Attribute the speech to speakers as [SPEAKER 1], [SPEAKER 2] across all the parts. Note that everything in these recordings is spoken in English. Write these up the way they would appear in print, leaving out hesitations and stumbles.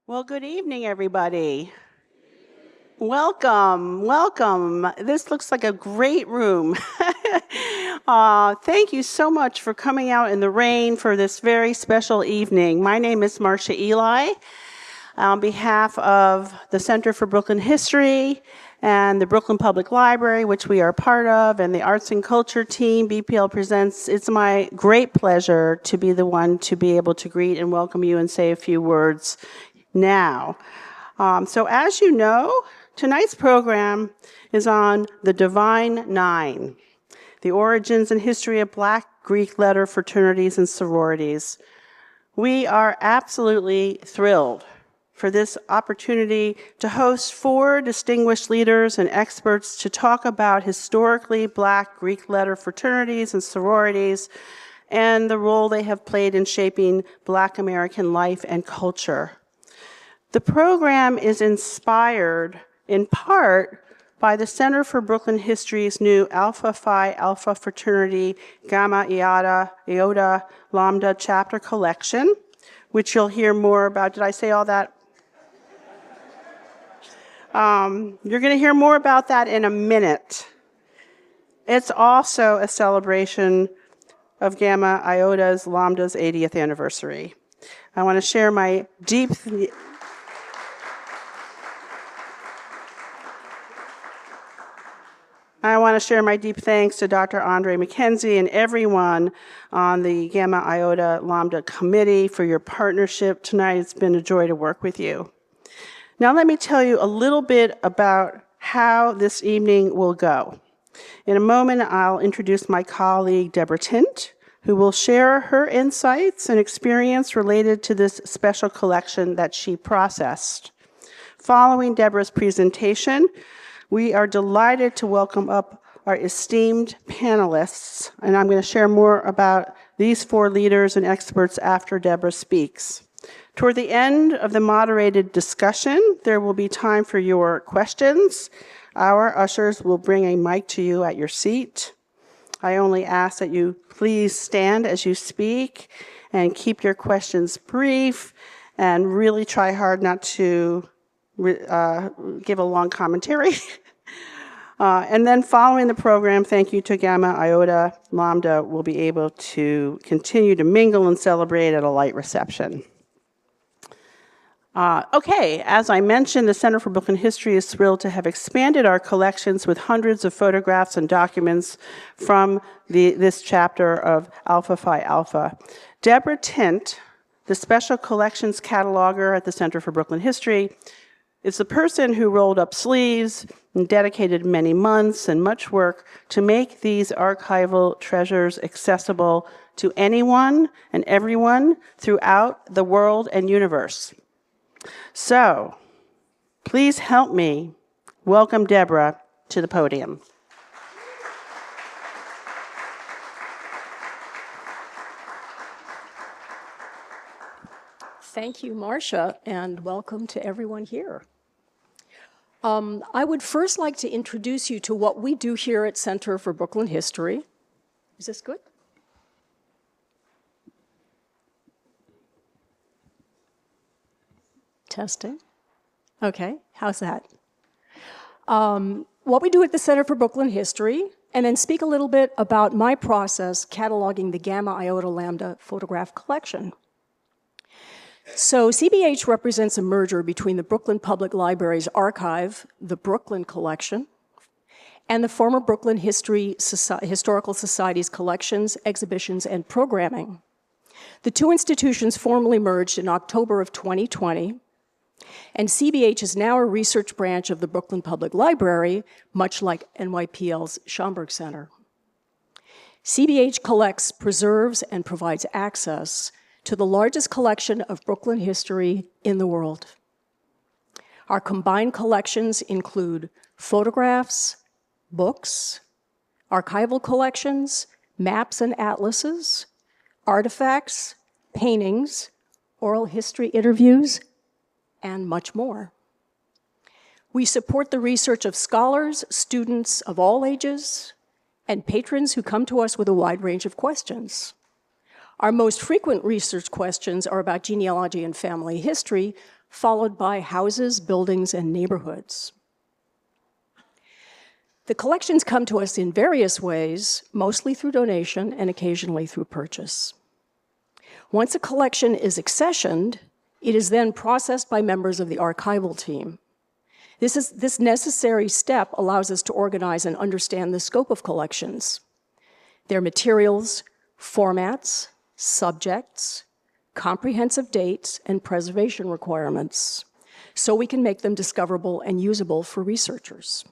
[SPEAKER 1] Well, good evening, everybody. Welcome. This looks like a great room. Thank you so much for coming out in the rain for this very special evening. My name is Marcia Eli. On behalf of the Center for Brooklyn History and the Brooklyn Public Library, which we are part of, and the Arts and Culture team, BPL Presents, it's my great pleasure to be the one to be able to greet and welcome you and say a few words now. So as you know, tonight's program is on the Divine Nine, the origins and history of Black Greek letter fraternities and sororities. We are absolutely thrilled for this opportunity to host 4 distinguished leaders and experts to talk about historically Black Greek letter fraternities and sororities and the role they have played in shaping Black American life and culture. The program is inspired in part by the Center for Brooklyn History's new Phi Alpha fraternity Gamma Iota Lambda Chapter collection, which you'll hear more about. Did I say all that? You're going to hear more about that in a minute. It's also a celebration of Gamma Iota Lambda's 80th anniversary. I want to share my deep thanks to Dr.Andre McKenzie and everyone on the Gamma Iota Lambda committee for your partnership tonight. It's been a joy to work with you. Now let me tell you a little bit about how this evening will go. In a moment, I'll introduce my colleague, Deborah Tint, who will share her insights and experience related to this special collection that she processed. Following Deborah's presentation, we are delighted to welcome up our esteemed panelists, and I'm going to share more about these 4 leaders and experts after Deborah speaks. Toward the end of the moderated discussion, there will be time for your questions. Our ushers will bring a mic to you at your seat. I only ask that you please stand as you speak and keep your questions brief and really try hard not to give a long commentary. And then following the program, thank you to Gamma Iota Lambda, will be able to continue to mingle and celebrate at a light reception. Okay, as I mentioned, the Center for Brooklyn History is thrilled to have expanded our collections with hundreds of photographs and documents from this chapter of Phi Alpha. Deborah Tint, the Special Collections Cataloger at the Center for Brooklyn History, is the person who rolled up sleeves and dedicated many months and much work to make these archival treasures accessible to anyone and everyone throughout the world and universe. So, please help me welcome Deborah to the podium.
[SPEAKER 2] Thank you, Marcia, and welcome to everyone here. I would first like to introduce you to what we do here at Center for Brooklyn History. Is this good? Testing. Okay, how's that? What we do at the Center for Brooklyn History, and then speak a little bit about my process cataloging the Gamma Iota Lambda photograph collection. So CBH represents a merger between the Brooklyn Public Library's archive, the Brooklyn Collection, and the former Brooklyn Historical Society's collections, exhibitions, and programming. The 2 institutions formally merged in October of 2020, and CBH is now a research branch of the Brooklyn Public Library, much like NYPL's Schomburg Center. CBH collects, preserves, and provides access to the largest collection of Brooklyn history in the world. Our combined collections include photographs, books, archival collections, maps and atlases, artifacts, paintings, oral history interviews, and much more. We support the research of scholars, students of all ages, and patrons who come to us with a wide range of questions. Our most frequent research questions are about genealogy and family history, followed by houses, buildings, and neighborhoods. The collections come to us in various ways, mostly through donation and occasionally through purchase. Once a collection is accessioned, it is then processed by members of the archival team. This necessary step allows us to organize and understand the scope of collections, their materials, formats, subjects, comprehensive dates, and preservation requirements, so we can make them discoverable and usable for researchers.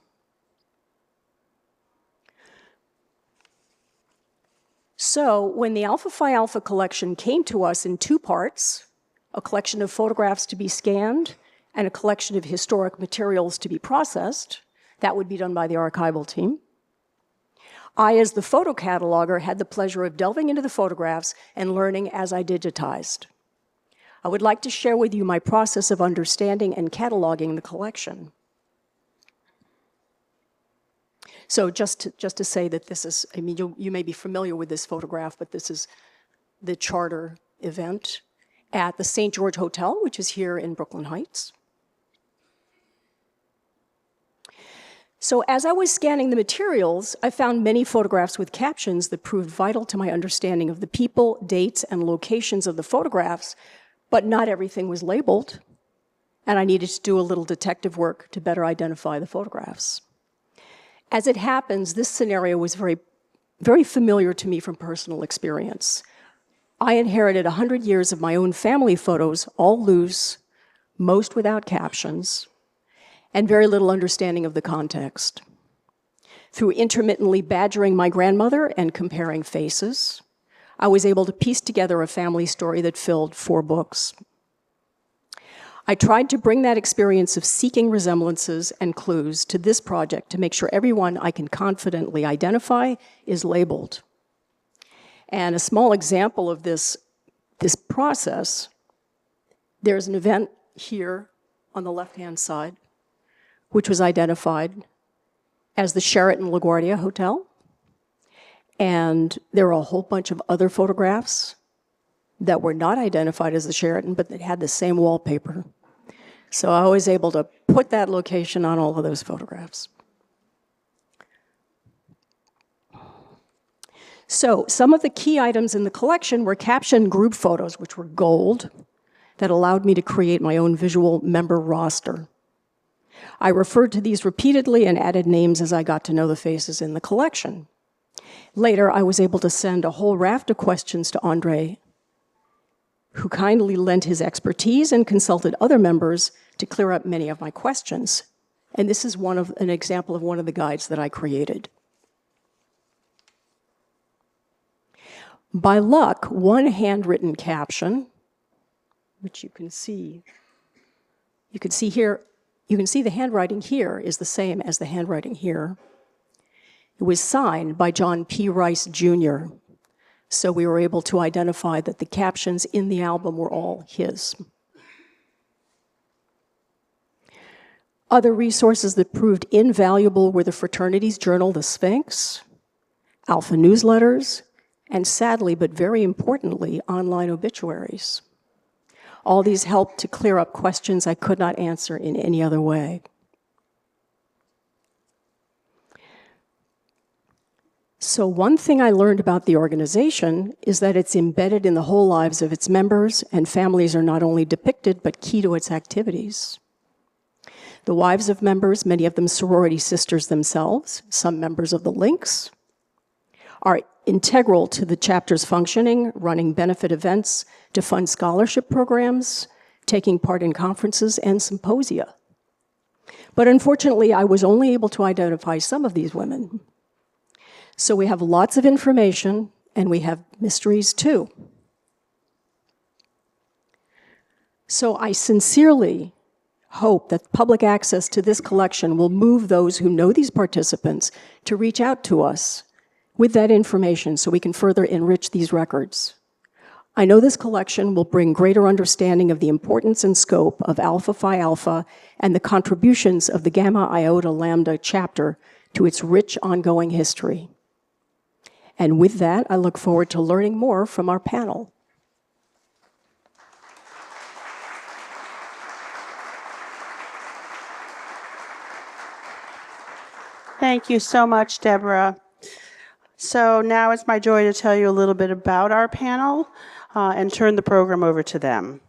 [SPEAKER 2] So when the Alpha Phi Alpha collection came to us in two parts, a collection of photographs to be scanned and a collection of historic materials to be processed, that would be done by the archival team. I, as the photo cataloger, had the pleasure of delving into the photographs and learning as I digitized. I would like to share with you my process of understanding and cataloging the collection. So just to say that this is, I mean, you may be familiar with this photograph, but this is the charter event at the St. George Hotel, which is here in Brooklyn Heights. So as I was scanning the materials, I found many photographs with captions that proved vital to my understanding of the people, dates, and locations of the photographs, but not everything was labeled, and I needed to do a little detective work to better identify the photographs. As it happens, this scenario was very, very familiar to me from personal experience. I inherited 100 years of my own family photos, all loose, most without captions, and very little understanding of the context. Through intermittently badgering my grandmother and comparing faces, I was able to piece together a family story that filled 4 books. I tried to bring that experience of seeking resemblances and clues to this project to make sure everyone I can confidently identify is labeled. And a small example of this process, there's an event here on the left-hand side, which was identified as the Sheraton LaGuardia Hotel. And there were a whole bunch of other photographs that were not identified as the Sheraton, but that had the same wallpaper. So I was able to put that location on all of those photographs. So some of the key items in the collection were captioned group photos, which were gold, that allowed me to create my own visual member roster. I referred to these repeatedly and added names as I got to know the faces in the collection. Later, I was able to send a whole raft of questions to Andre, who kindly lent his expertise and consulted other members to clear up many of my questions. And this is an example of one of the guides that I created. By luck, one handwritten caption, which you can see here, you can see the handwriting here is the same as the handwriting here. It was signed by John P. Rice, Jr., so we were able to identify that the captions in the album were all his. Other resources that proved invaluable were the fraternities journal, The Sphinx, Alpha newsletters, and sadly, but very importantly, online obituaries. All these helped to clear up questions I could not answer in any other way. So one thing I learned about the organization is that it's embedded in the whole lives of its members, and families are not only depicted, but key to its activities. The wives of members, many of them sorority sisters themselves, some members of the Links, are integral to the chapter's functioning, running benefit events to fund scholarship programs, taking part in conferences and symposia. But unfortunately, I was only able to identify some of these women. So we have lots of information, and we have mysteries too. So I sincerely hope that public access to this collection will move those who know these participants to reach out to us with that information so we can further enrich these records. I know this collection will bring greater understanding of the importance and scope of Alpha Phi Alpha and the contributions of the Gamma Iota Lambda Chapter to its rich ongoing history. And with that, I look forward to learning more from our panel.
[SPEAKER 1] Thank you so much, Deborah. So now it's my joy to tell you a little bit about our panel and turn the program over to them.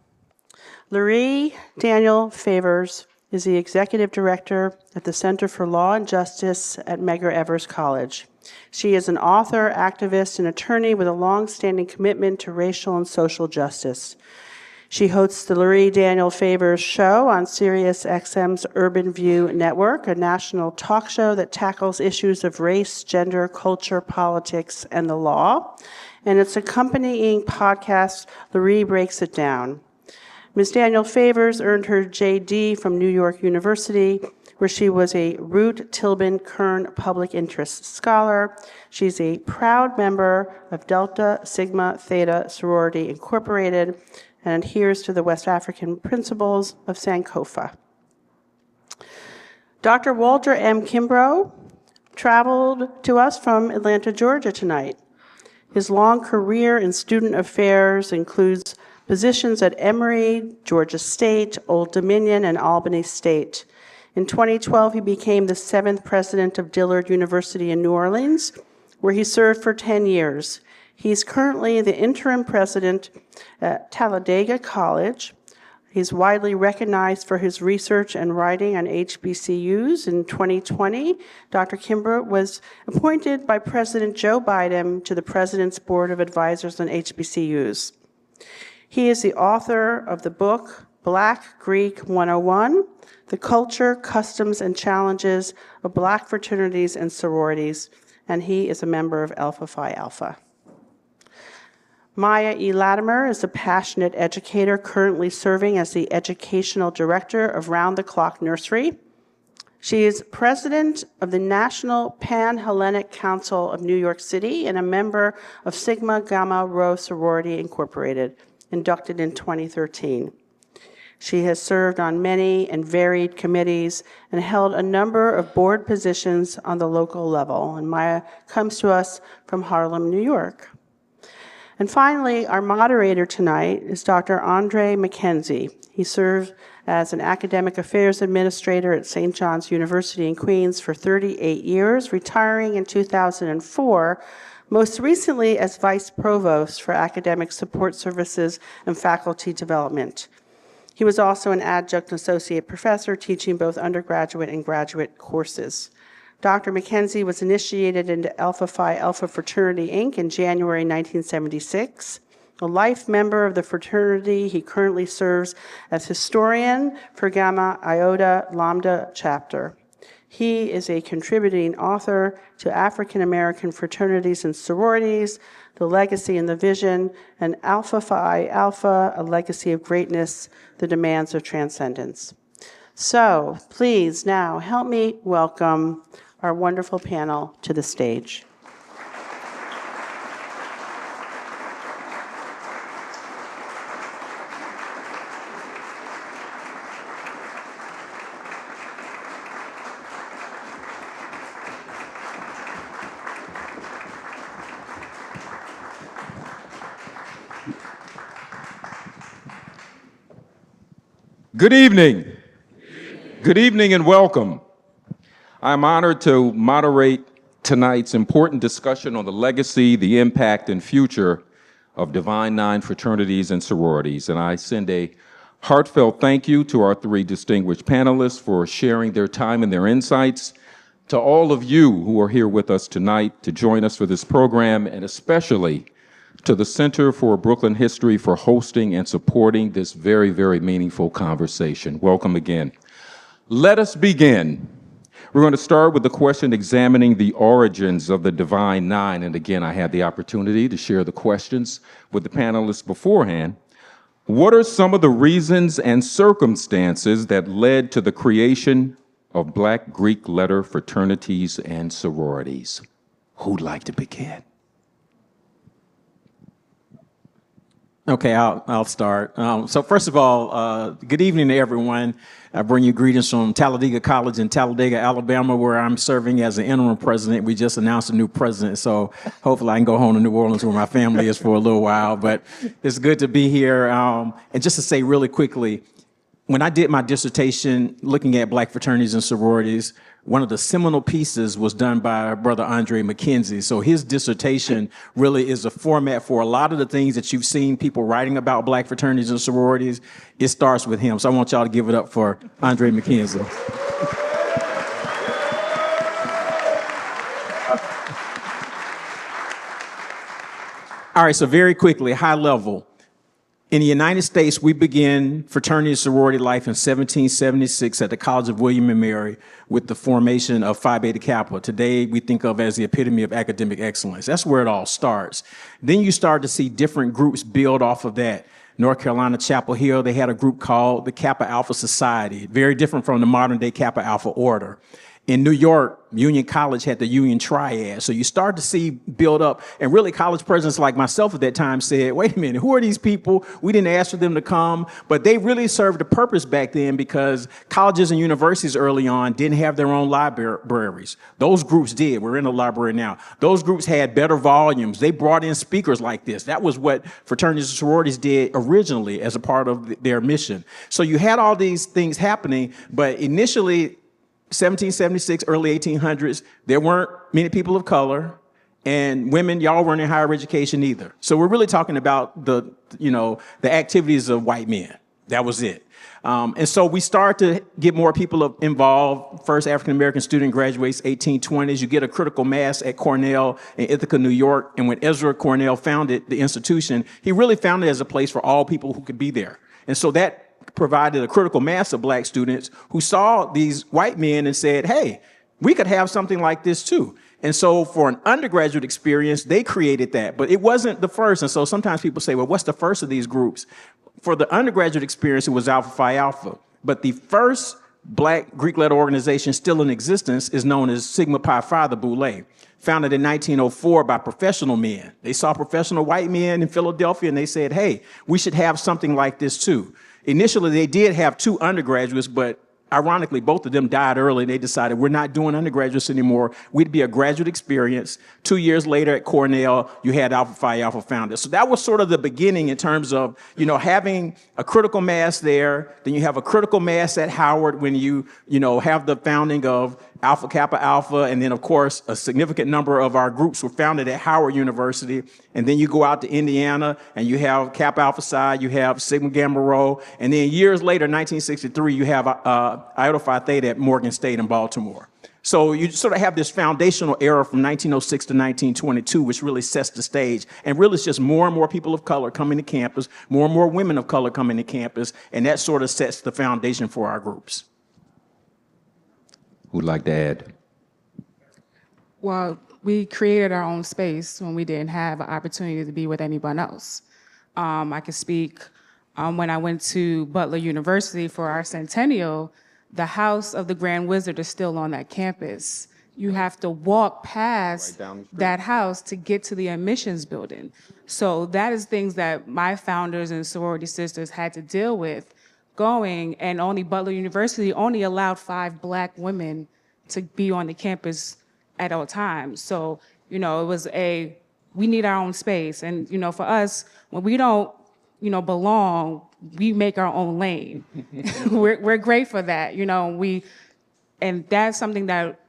[SPEAKER 1] Lurie Daniel Favors is the Executive Director at the Center for Law and Justice at Medgar Evers College. She is an author, activist, and attorney with a long-standing commitment to racial and social justice. She hosts the Lurie Daniel Favors Show on Sirius XM's Urban View Network, a national talk show that tackles issues of race, gender, culture, politics, and the law. And its accompanying podcast, Lurie Breaks It Down. Ms. Daniel Favors earned her JD from New York University, where she was a Root Tilbin Kern Public Interest Scholar. She's a proud member of Delta Sigma Theta Sorority Incorporated and adheres to the West African principles of Sankofa. Dr. Walter M. Kimbrough traveled to us from Atlanta, Georgia tonight. His long career in student affairs includes positions at Emory, Georgia State, Old Dominion, and Albany State. In 2012, he became the 7th president of Dillard University in New Orleans, where he served for 10 years. He's currently the interim president at Talladega College. He's widely recognized for his research and writing on HBCUs. In 2020, Dr. Kimbrough was appointed by President Joe Biden to the President's Board of Advisors on HBCUs. He is the author of the book, Black Greek 101, The Culture, Customs, and Challenges of Black Fraternities and Sororities, and he is a member of Phi Alpha. Maya E. Latimer is a passionate educator currently serving as the Educational Director of Round the Clock Nursery. She is president of the National Pan-Hellenic Council of New York City and a member of Sigma Gamma Rho Sorority Incorporated, inducted in 2013. She has served on many and varied committees and held a number of board positions on the local level. And Maya comes to us from Harlem, New York. And finally, our moderator tonight is Dr. Andre McKenzie. He served as an academic affairs administrator at St. John's University in Queens for 38 years, retiring in 2004, most recently as vice provost for academic support services and faculty development. He was also an adjunct associate professor teaching both undergraduate and graduate courses. Dr. McKenzie was initiated into Phi Alpha Fraternity, Inc. in January 1976. A life member of the fraternity, he currently serves as historian for Gamma Iota Lambda Chapter. He is a contributing author to African American Fraternities and Sororities, The Legacy and the Vision, and Phi Alpha, A Legacy of Greatness, The Demands of Transcendence. So please now help me welcome our wonderful panel to the stage.
[SPEAKER 3] Good evening. Good evening and welcome. I'm honored to moderate tonight's important discussion on the legacy, the impact, and future of Divine Nine fraternities and sororities. And I send a heartfelt thank you to our three distinguished panelists for sharing their time and their insights, to all of you who are here with us tonight to join us for this program, and especially to the Center for Brooklyn History for hosting and supporting this very, very meaningful conversation. Welcome again. Let us begin. We're going to start with the question examining the origins of the Divine Nine. And again, I had the opportunity to share the questions with the panelists beforehand. What are some of the reasons and circumstances that led to the creation of Black Greek letter fraternities and sororities? Who'd like to begin?
[SPEAKER 4] Okay, I'll start. So first of all, good evening to everyone. I bring you greetings from Talladega College in Talladega, Alabama, where I'm serving as the interim president. We just announced a new president, so hopefully I can go home to New Orleans where my family is for a little while. But it's good to be here. And just to say really quickly, when I did my dissertation looking at black fraternities and sororities, one of the seminal pieces was done by Brother André McKenzie. So his dissertation really is a format for a lot of the things that you've seen people writing about black fraternities and sororities. It starts with him. So I want y'all to give it up for André McKenzie. All right, so very quickly, high level. In the United States, we began fraternity and sorority life in 1776 at the College of William and Mary with the formation of Phi Beta Kappa. Today, we think of as the epitome of academic excellence. That's where it all starts. Then you start to see different groups build off of that. North Carolina, Chapel Hill, they had a group called the Kappa Alpha Society, very different from the modern day Kappa Alpha Order. In New York, Union College had the Union Triad. So you start to see build up, and really college presidents like myself at that time said, wait a minute, who are these people? We didn't ask for them to come, but they really served a purpose back then because colleges and universities early on didn't have their own libraries. Those groups did. We're in the library now. Those groups had better volumes. They brought in speakers like this. That was what fraternities and sororities did originally as a part of their mission. So you had all these things happening, but initially, 1776, early 1800s, there weren't many people of color, and women, y'all weren't in higher education either. So we're really talking about the activities of white men. That was it. And so we start to get more people involved. First African-American student graduates 1820s. You get a critical mass at Cornell in Ithaca, New York. And when Ezra Cornell founded the institution, he really found it as a place for all people who could be there. And so that provided a critical mass of black students who saw these white men and said, hey, we could have something like this too. And so for an undergraduate experience, they created that, but it wasn't the first. And so sometimes people say, well, what's the first of these groups? For the undergraduate experience, it was Alpha Phi Alpha. But the first black Greek letter organization still in existence is known as Sigma Pi Phi, the Boule, founded in 1904 by professional men. They saw professional white men in Philadelphia and they said, hey, we should have something like this too. Initially, they did have 2 undergraduates, but ironically, both of them died early. They decided we're not doing undergraduates anymore. We'd be a graduate experience. 2 years later at Cornell, you had Alpha Phi Alpha founded. So that was sort of the beginning in terms of, having a critical mass there. Then you have a critical mass at Howard when you have the founding of Alpha Kappa Alpha. And then, of course, a significant number of our groups were founded at Howard University. And then you go out to Indiana and you have Kappa Alpha Psi, you have Sigma Gamma Rho. And then years later, 1963, you have Iota Phi Theta at Morgan State in Baltimore. So you sort of have this foundational era from 1906 to 1922, which really sets the stage. And really, it's just more and more people of color coming to campus, more and more women of color coming to campus, and that sort of sets the foundation for our groups.
[SPEAKER 3] Who'd like to add?
[SPEAKER 5] Well, we created our own space when we didn't have an opportunity to be with anyone else. I can speak when I went to Butler University for our centennial. The house of the Grand Wizard is still on that campus. You have to walk past that house to get to the admissions building. So that is things that my founders and sorority sisters had to deal with going, and only Butler University only allowed 5 black women to be on the campus at all times. So, it was we need our own space. And, for us, when we don't, belong, we make our own lane. we're great for that, and that's something that,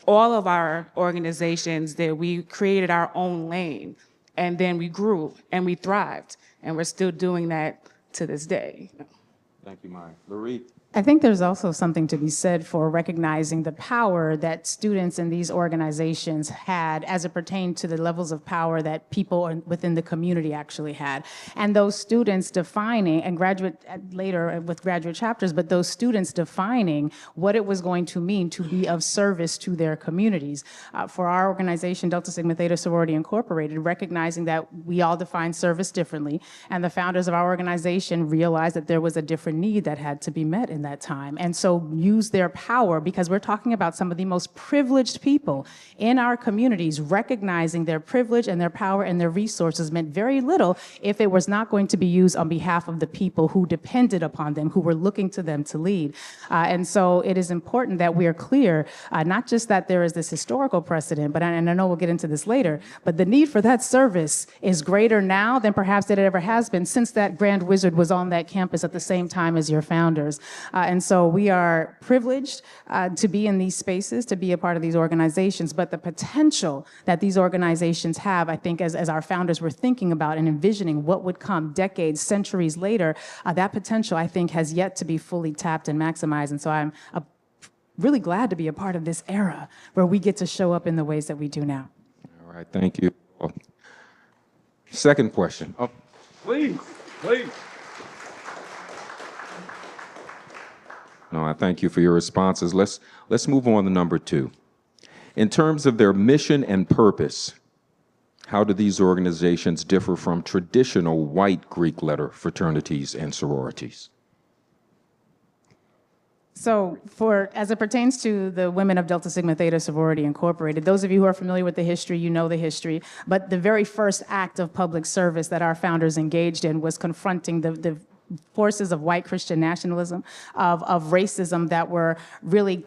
[SPEAKER 5] all of our organizations that we created our own lane, and then we grew and we thrived, and we're still doing that to this day.
[SPEAKER 3] Thank you, Maya. Lurie?
[SPEAKER 6] I think there's also something to be said for recognizing the power that students in these organizations had as it pertained to the levels of power that people within the community actually had. And those students defining, and later with graduate chapters, but those students defining what it was going to mean to be of service to their communities. For our organization, Delta Sigma Theta Sorority Incorporated, recognizing that we all define service differently, and the founders of our organization realized that there was a different need that had to be met in that time. And so use their power, because we're talking about some of the most privileged people in our communities. Recognizing their privilege and their power and their resources meant very little if it was not going to be used on behalf of the people who depended upon them, who were looking to them to lead. And so it is important that we are clear, not just that there is this historical precedent, and I know we'll get into this later, but the need for that service is greater now than perhaps it ever has been since that Grand Wizard was on that campus at the same time as your founders. And so we are privileged to be in these spaces, to be a part of these organizations, but the potential that these organizations have, I think as our founders were thinking about and envisioning what would come decades, centuries later, that potential, I think, has yet to be fully tapped and maximized. And so I'm really glad to be a part of this era where we get to show up in the ways that we do now.
[SPEAKER 3] All right, thank you. Second question. Oh, please. No, I thank you for your responses. Let's move on to number 2. In terms of their mission and purpose, how do these organizations differ from traditional white Greek letter fraternities and sororities?
[SPEAKER 6] So as it pertains to the Women of Delta Sigma Theta Sorority Incorporated, those of you who are familiar with the history, you know the history, but the very first act of public service that our founders engaged in was confronting the forces of white Christian nationalism, of racism that were really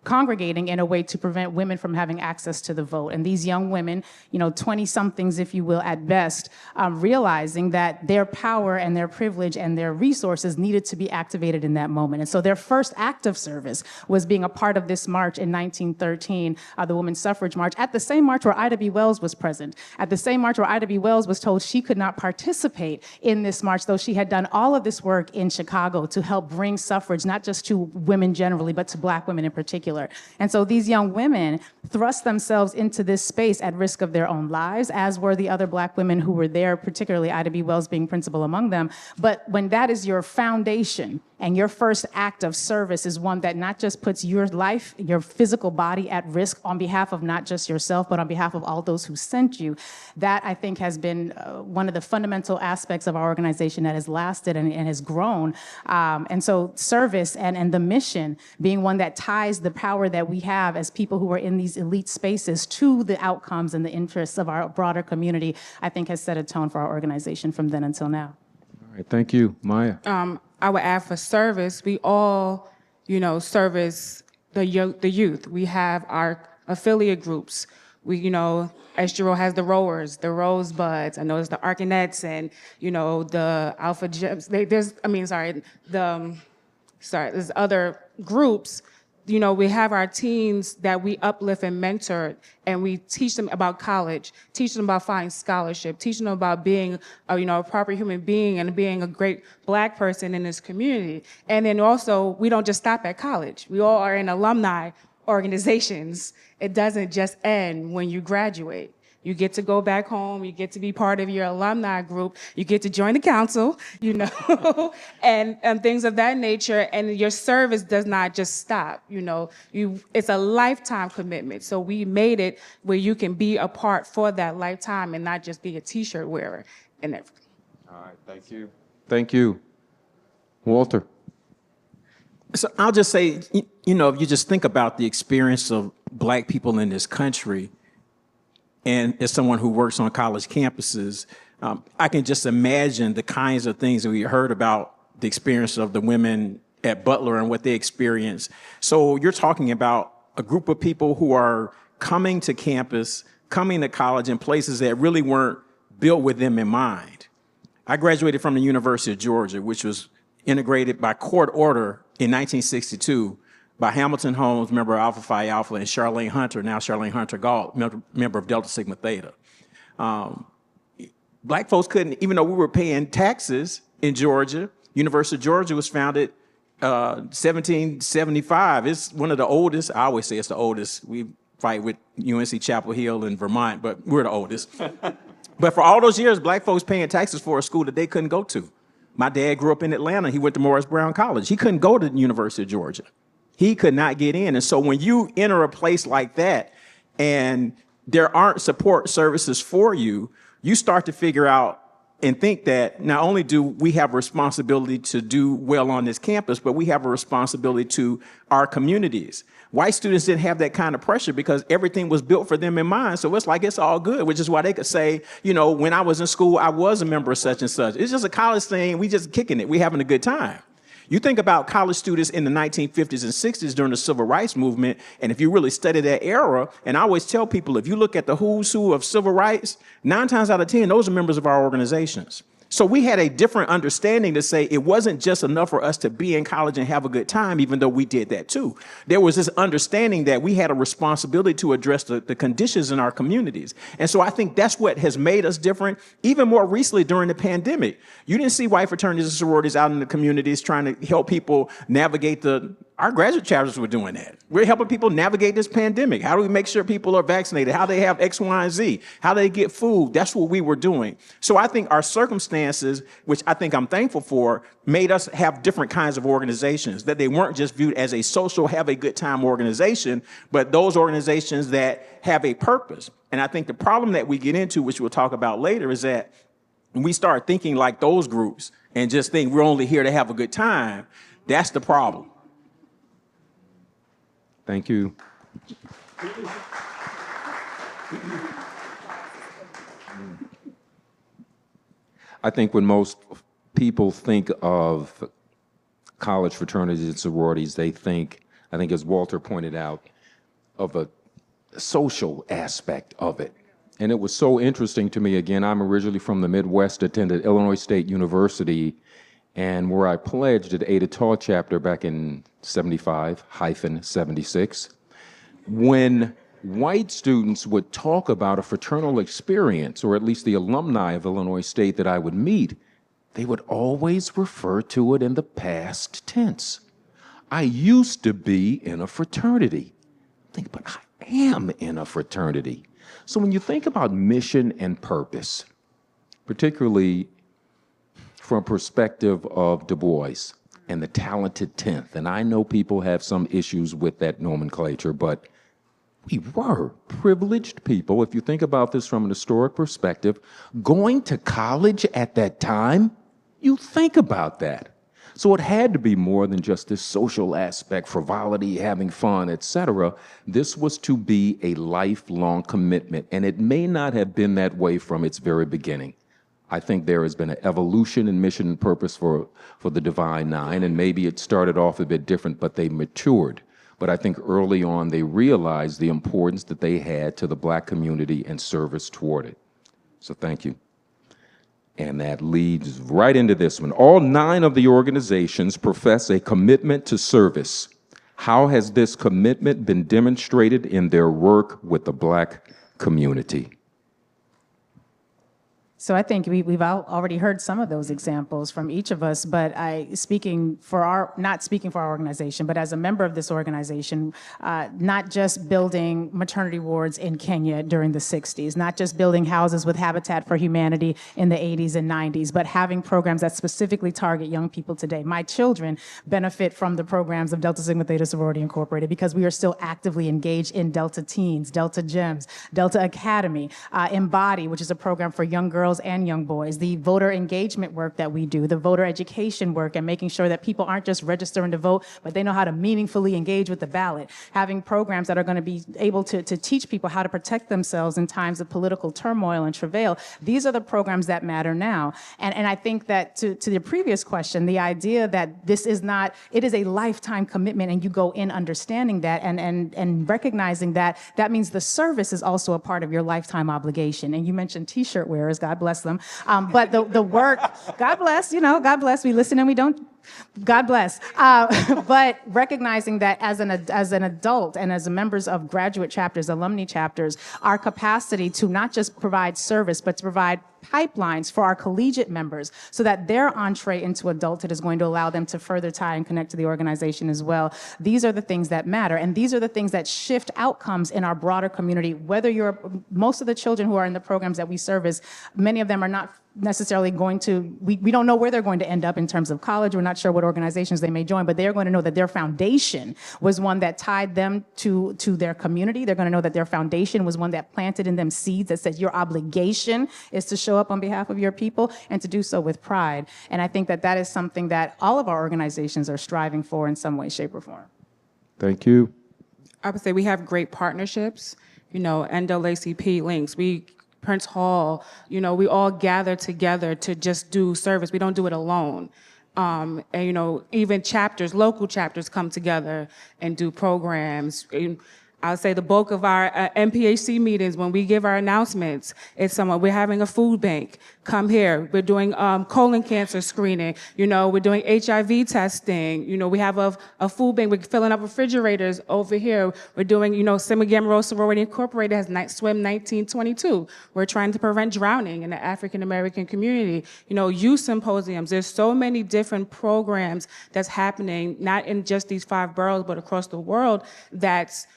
[SPEAKER 6] congregating in a way to prevent women from having access to the vote. And these young women, 20-somethings, if you will, at best, realizing that their power and their privilege and their resources needed to be activated in that moment. And so their first act of service was being a part of this march in 1913, the Women's Suffrage March, at the same march where Ida B. Wells was present, at the same march where Ida B. Wells was told she could not participate in this march, though she had done all of this work in Chicago to help bring suffrage, not just to women generally, but to Black women in particular. And so these young women thrust themselves into this space at risk of their own lives, as were the other Black women who were there, particularly Ida B. Wells being principal among them. But when that is your foundation and your first act of service is one that not just puts your life, your physical body at risk on behalf of not just yourself, but on behalf of all those who sent you, that I think has been one of the fundamental aspects of our organization that has lasted and has grown. And so service and the mission being one that ties the power that we have as people who are in these elite spaces to the outcomes and the interests of our broader community, I think has set a tone for our organization from then until now.
[SPEAKER 3] All right, thank you. Maya?
[SPEAKER 5] I would add for service, we all, service the youth. We have our affiliate groups. We, Estero has the Rowers, the Rosebuds. I know there's the Arcanettes and, the Alpha Gems. There's other groups. We have our teens that we uplift and mentor, and we teach them about college, teach them about finding scholarship, teach them about being a proper human being and being a great Black person in this community. And then also, we don't just stop at college. We all are in alumni organizations. It doesn't just end when you graduate. You get to go back home, you get to be part of your alumni group, you get to join the council, and things of that nature, and your service does not just stop, it's a lifetime commitment. So we made it where you can be a part for that lifetime and not just be a t-shirt wearer and everything.
[SPEAKER 3] All right, thank you. Thank you. Walter?
[SPEAKER 4] So I'll just say, if you just think about the experience of Black people in this country, and as someone who works on college campuses, I can just imagine the kinds of things that we heard about the experience of the women at Butler and what they experienced. So you're talking about a group of people who are coming to campus, coming to college in places that really weren't built with them in mind. I graduated from the University of Georgia, which was integrated by court order in 1962 by Hamilton Holmes, member of Alpha Phi Alpha, and Charlene Hunter, now Charlene Hunter Galt, member of Delta Sigma Theta. Black folks couldn't, even though we were paying taxes in Georgia. University of Georgia was founded 1775. It's one of the oldest. I always say it's the oldest. We fight with UNC Chapel Hill in Vermont, but we're the oldest. But for all those years, Black folks paying taxes for a school that they couldn't go to. My dad grew up in Atlanta. He went to Morris Brown College. He couldn't go to the University of Georgia. He could not get in. And so when you enter a place like that and there aren't support services for you, you start to figure out and think that not only do we have a responsibility to do well on this campus, but we have a responsibility to our communities. White students didn't have that kind of pressure because everything was built for them in mind. So it's like, it's all good, which is why they could say, you know, when I was in school, I was a member of such and such. It's just a college thing. We just kicking it. We having a good time. You think about college students in the 1950s and 60s during the civil rights movement, and if you really study that era, and I always tell people, if you look at the who's who of civil rights, 9 times out of 10, those are members of our organizations. So we had a different understanding to say it wasn't just enough for us to be in college and have a good time, even though we did that too. There was this understanding that we had a responsibility to address the conditions in our communities. And so I think that's what has made us different, even more recently during the pandemic. You didn't see white fraternities and sororities out in the communities trying to help people navigate our graduate chapters were doing that. We're helping people navigate this pandemic. How do we make sure people are vaccinated? How they have X, Y, and Z? How they get food? That's what we were doing. So I think our circumstances, which I think I'm thankful for, made us have different kinds of organizations, that they weren't just viewed as a social, have a good time organization, but those organizations that have a purpose. And I think the problem that we get into, which we'll talk about later, is that when we start thinking like those groups and just think we're only here to have a good time, that's the problem.
[SPEAKER 3] Thank you. I think when most people think of college fraternities and sororities, they think, I think as Walter pointed out, of a social aspect of it. And it was so interesting to me. Again, I'm originally from the Midwest, attended Illinois State University, and where I pledged at Eta Tau chapter back in 75-76, when white students would talk about a fraternal experience, or at least the alumni of Illinois State that I would meet, they would always refer to it in the past tense. I used to be in a fraternity. But I am in a fraternity. So when you think about mission and purpose, particularly from a perspective of Du Bois and the talented 10th, and I know people have some issues with that nomenclature, but we were privileged people, if you think about this from an historic perspective. Going to college at that time, you think about that. So it had to be more than just this social aspect, frivolity, having fun, etc. This was to be a lifelong commitment, and it may not have been that way from its very beginning. I think there has been an evolution in mission and purpose for the Divine Nine, and maybe it started off a bit different, but they matured. But I think early on they realized the importance that they had to the Black community and service toward it. So thank you. And that leads right into this one. All 9 of the organizations profess a commitment to service. How has this commitment been demonstrated in their work with the Black community?
[SPEAKER 6] So I think we've already heard some of those examples from each of us, but not speaking for our organization, but as a member of this organization, not just building maternity wards in Kenya during the 60s, not just building houses with Habitat for Humanity in the 80s and 90s, but having programs that specifically target young people today. My children benefit from the programs of Delta Sigma Theta Sorority Incorporated because we are still actively engaged in Delta Teens, Delta Gems, Delta Academy, Embody, which is a program for young girls and young boys, the voter engagement work that we do, the voter education work, and making sure that people aren't just registering to vote, but they know how to meaningfully engage with the ballot, having programs that are going to be able to teach people how to protect themselves in times of political turmoil and travail. These are the programs that matter now. And I think that to the previous question, the idea that this is not, it is a lifetime commitment, and you go in understanding that and recognizing that that means the service is also a part of your lifetime obligation. And you mentioned t-shirt wearers, God bless them. But the work, God bless, God bless. We listen and we don't. God bless. But recognizing that as an adult and as members of graduate chapters, alumni chapters, our capacity to not just provide service, but to provide pipelines for our collegiate members so that their entree into adulthood is going to allow them to further tie and connect to the organization as well. These are the things that matter, and these are the things that shift outcomes in our broader community. Whether most of the children who are in the programs that we service, many of them are not necessarily going to, we don't know where they're going to end up in terms of college. We're not sure what organizations they may join, but they're going to know that their foundation was one that tied them to their community. They're going to know that their foundation was one that planted in them seeds that said your obligation is to show show up on behalf of your people and to do so with pride. And I think that that is something that all of our organizations are striving for in some way, shape, or form.
[SPEAKER 3] Thank you.
[SPEAKER 5] I would say we have great partnerships, NAACP links. Prince Hall, we all gather together to just do service. We don't do it alone. And, even chapters, local chapters come together and do programs. I would say the bulk of our MPHC meetings, when we give our announcements, it's we're having a food bank. Come here. We're doing colon cancer screening. We're doing HIV testing. We have a food bank. We're filling up refrigerators over here. We're doing, Gamma Iota Sorority Incorporated has Swim 1922. We're trying to prevent drowning in the African American community. Youth symposiums. There's so many different programs that's happening, not in just these 5 boroughs, but across the world that's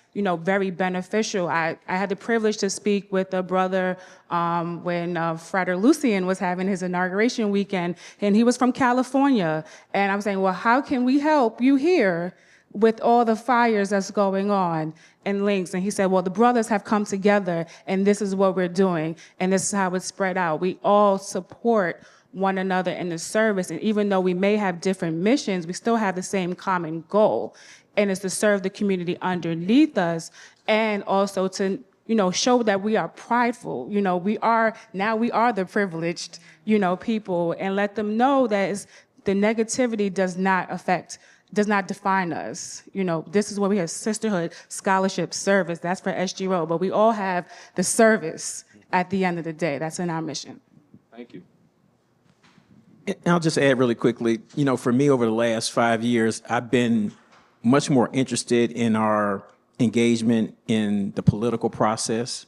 [SPEAKER 5] very beneficial. I had the privilege to speak with a brother when Frater Lucian was having his inauguration weekend, and he was from California. And I'm saying, well, how can we help you here with all the fires that's going on in links? And he said, well, the brothers have come together, and this is what we're doing, and this is how it's spread out. We all support one another in the service, and even though we may have different missions, we still have the same common goal. And it's to serve the community underneath us, and also to, show that we are prideful. We are the privileged, people, and let them know that the negativity does not define us. This is what we have: sisterhood, scholarship, service. That's for SGRO, but we all have the service at the end of the day. That's in our mission.
[SPEAKER 3] Thank you.
[SPEAKER 4] And I'll just add really quickly, for me over the last 5 years, I've been much more interested in our engagement in the political process.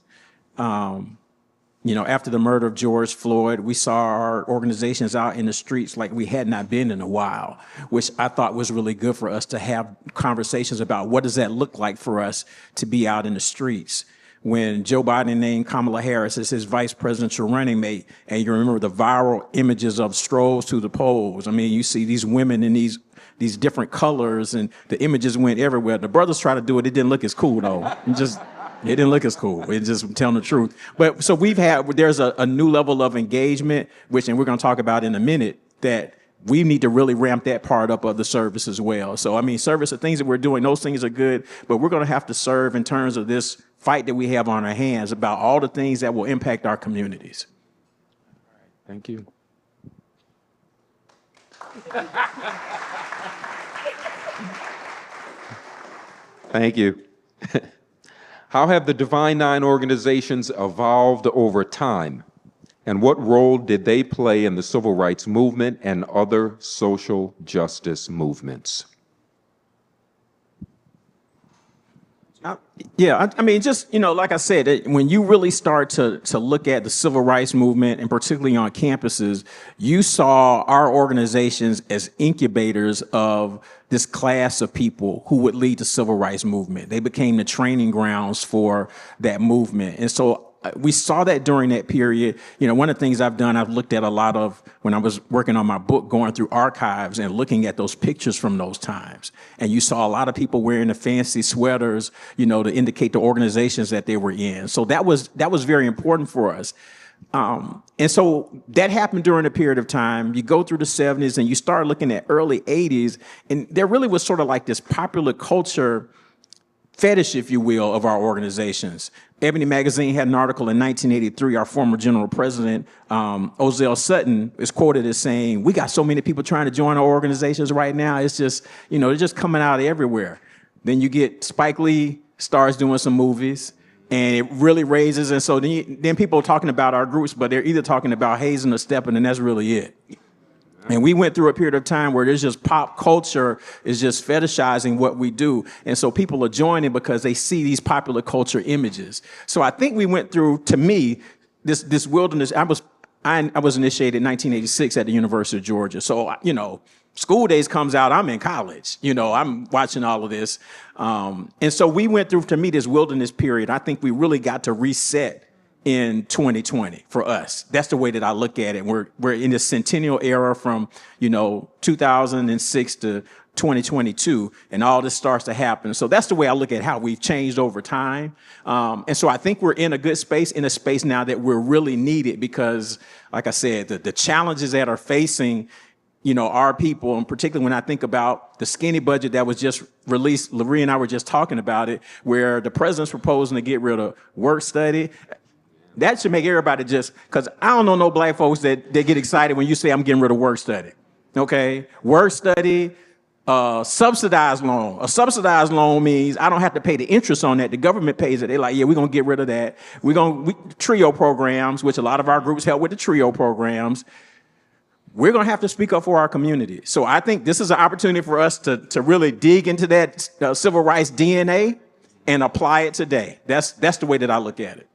[SPEAKER 4] After the murder of George Floyd, we saw our organizations out in the streets like we had not been in a while, which I thought was really good for us to have conversations about what does that look like for us to be out in the streets. When Joe Biden named Kamala Harris as his vice presidential running mate, and you remember the viral images of strolls to the polls. I mean, you see these women in these different colors, and the images went everywhere. The brothers tried to do it. It didn't look as cool, though. It didn't look as cool. It just telling the truth. But so there's a new level of engagement, and we're going to talk about in a minute, that we need to really ramp that part up of the service as well. So, service, the things that we're doing, those things are good, but we're going to have to serve in terms of this fight that we have on our hands about all the things that will impact our communities.
[SPEAKER 3] Thank you. Thank you. How have the Divine Nine organizations evolved over time? And what role did they play in the civil rights movement and other social justice movements?
[SPEAKER 4] Like I said, when you really start to look at the civil rights movement, and particularly on campuses, you saw our organizations as incubators of this class of people who would lead the civil rights movement. They became the training grounds for that movement. And so we saw that during that period. One of the things I've looked at a lot of when I was working on my book, going through archives and looking at those pictures from those times. And you saw a lot of people wearing the fancy sweaters, to indicate the organizations that they were in. So that was very important for us. And so that happened during a period of time. You go through the 70s and you start looking at early 80s, and there really was sort of like this popular culture fetish, if you will, of our organizations. Ebony Magazine had an article in 1983. Our former general president, Ozell Sutton, is quoted as saying, "We got so many people trying to join our organizations right now. It's just, they're just coming out everywhere." Then you get Spike Lee starts doing some movies, and it really raises. And so then people are talking about our groups, but they're either talking about hazing or stepping, and that's really it. And we went through a period of time where there's just pop culture is just fetishizing what we do. And so people are joining because they see these popular culture images. So I think we went through, to me, this wilderness. I was initiated in 1986 at the University of Georgia. So, School Days comes out, I'm in college. I'm watching all of this. And so we went through, to me, this wilderness period. I think we really got to reset in 2020 for us. That's the way that I look at it. We're in this centennial era from, 2006 to 2022, and all this starts to happen. So that's the way I look at how we've changed over time. And so I think we're in a good space, in a space now that we're really needed because, like I said, the challenges that are facing our people, and particularly when I think about the skinny budget that was just released, Lurie and I were just talking about it, where the president's proposing to get rid of work study. That should make everybody because I don't know no black folks that get excited when you say I'm getting rid of work study, okay? Work study, subsidized loan. A subsidized loan means I don't have to pay the interest on that. The government pays it. They're like, yeah, we're going to get rid of that. TRIO programs, which a lot of our groups help with the TRIO programs. We're going to have to speak up for our community. So I think this is an opportunity for us to really dig into that civil rights DNA and apply it today. That's the way that I look at it.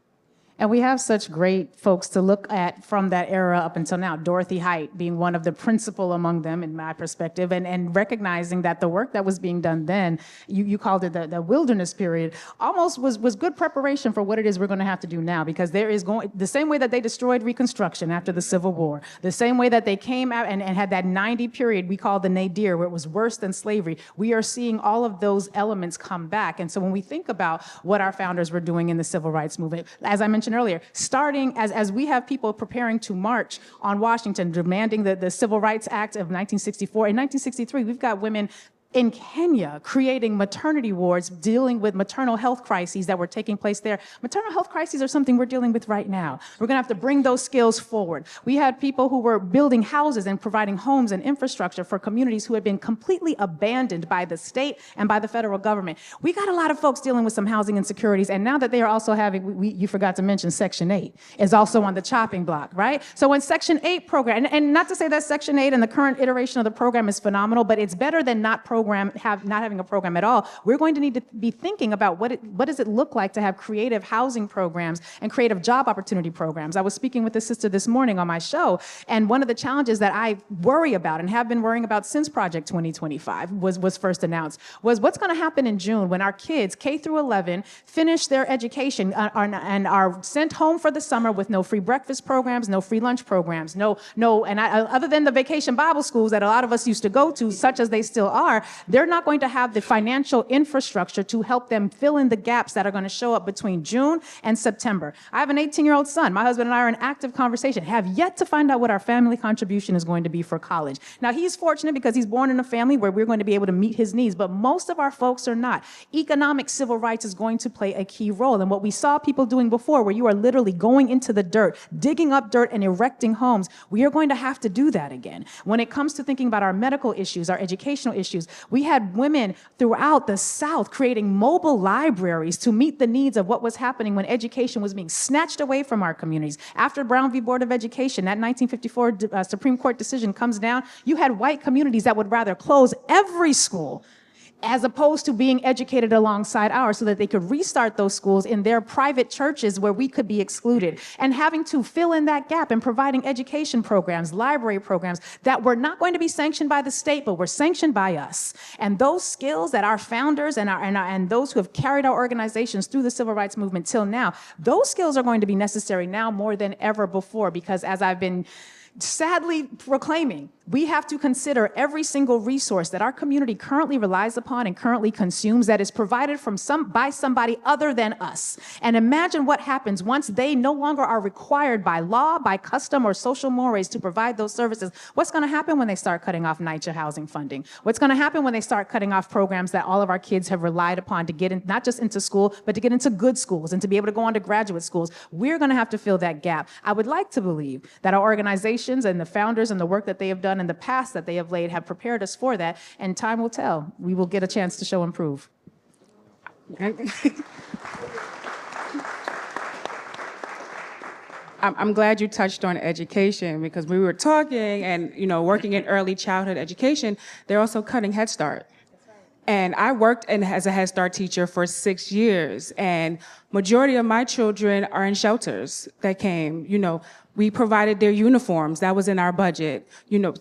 [SPEAKER 6] And we have such great folks to look at from that era up until now. Dorothy Height being one of the principal among them, in my perspective, and recognizing that the work that was being done then, you called it the wilderness period, almost was good preparation for what it is we're going to have to do now, because there is the same way that they destroyed Reconstruction after the Civil War, the same way that they came out and had that 90 period we call the nadir, where it was worse than slavery. We are seeing all of those elements come back. And so when we think about what our founders were doing in the civil rights movement, as I mentioned earlier, starting as we have people preparing to march on Washington, demanding the Civil Rights Act of 1964. In 1963, we've got women in Kenya creating maternity wards, dealing with maternal health crises that were taking place there. Maternal health crises are something we're dealing with right now. We're going to have to bring those skills forward. We had people who were building houses and providing homes and infrastructure for communities who had been completely abandoned by the state and by the federal government. We got a lot of folks dealing with some housing insecurities, and now that they are also having, you forgot to mention Section 8 is also on the chopping block, right? So when Section 8 program, and not to say that Section 8 and the current iteration of the program is phenomenal, but it's better than not having a program at all. We're going to need to be thinking about what does it look like to have creative housing programs and creative job opportunity programs. I was speaking with a sister this morning on my show, and one of the challenges that I worry about and have been worrying about since Project 2025 was first announced was what's going to happen in June when our kids, K through 11, finish their education and are sent home for the summer with no free breakfast programs, no free lunch programs, other than the vacation Bible schools that a lot of us used to go to, such as they still are, they're not going to have the financial infrastructure to help them fill in the gaps that are going to show up between June and September. I have an 18-year-old son. My husband and I are in active conversation, have yet to find out what our family contribution is going to be for college. Now, he's fortunate because he's born in a family where we're going to be able to meet his needs, but most of our folks are not. Economic civil rights is going to play a key role. And what we saw people doing before, where you are literally going into the dirt, digging up dirt and erecting homes, we are going to have to do that again. When it comes to thinking about our medical issues, our educational issues, we had women throughout the South creating mobile libraries to meet the needs of what was happening when education was being snatched away from our communities. After Brown v. Board of Education, that 1954 Supreme Court decision comes down, you had white communities that would rather close every school as opposed to being educated alongside ours so that they could restart those schools in their private churches where we could be excluded, and having to fill in that gap and providing education programs, library programs that were not going to be sanctioned by the state, but were sanctioned by us. And those skills that our founders and those who have carried our organizations through the civil rights movement till now, those skills are going to be necessary now more than ever before, because as I've been sadly proclaiming, we have to consider every single resource that our community currently relies upon and currently consumes that is provided by somebody other than us. And imagine what happens once they no longer are required by law, by custom, or social mores to provide those services. What's going to happen when they start cutting off NYCHA housing funding? What's going to happen when they start cutting off programs that all of our kids have relied upon to get in, not just into school, but to get into good schools and to be able to go on to graduate schools? We're going to have to fill that gap. I would like to believe that our organizations and the founders and the work that they have done in the past that they have laid have prepared us for that, and time will tell. We will get a chance to show and prove.
[SPEAKER 5] I'm glad you touched on education, because we were talking and, working in early childhood education, they're also cutting Head Start. And I worked as a Head Start teacher for 6 years, and majority of my children are in shelters that came. We provided their uniforms. That was in our budget.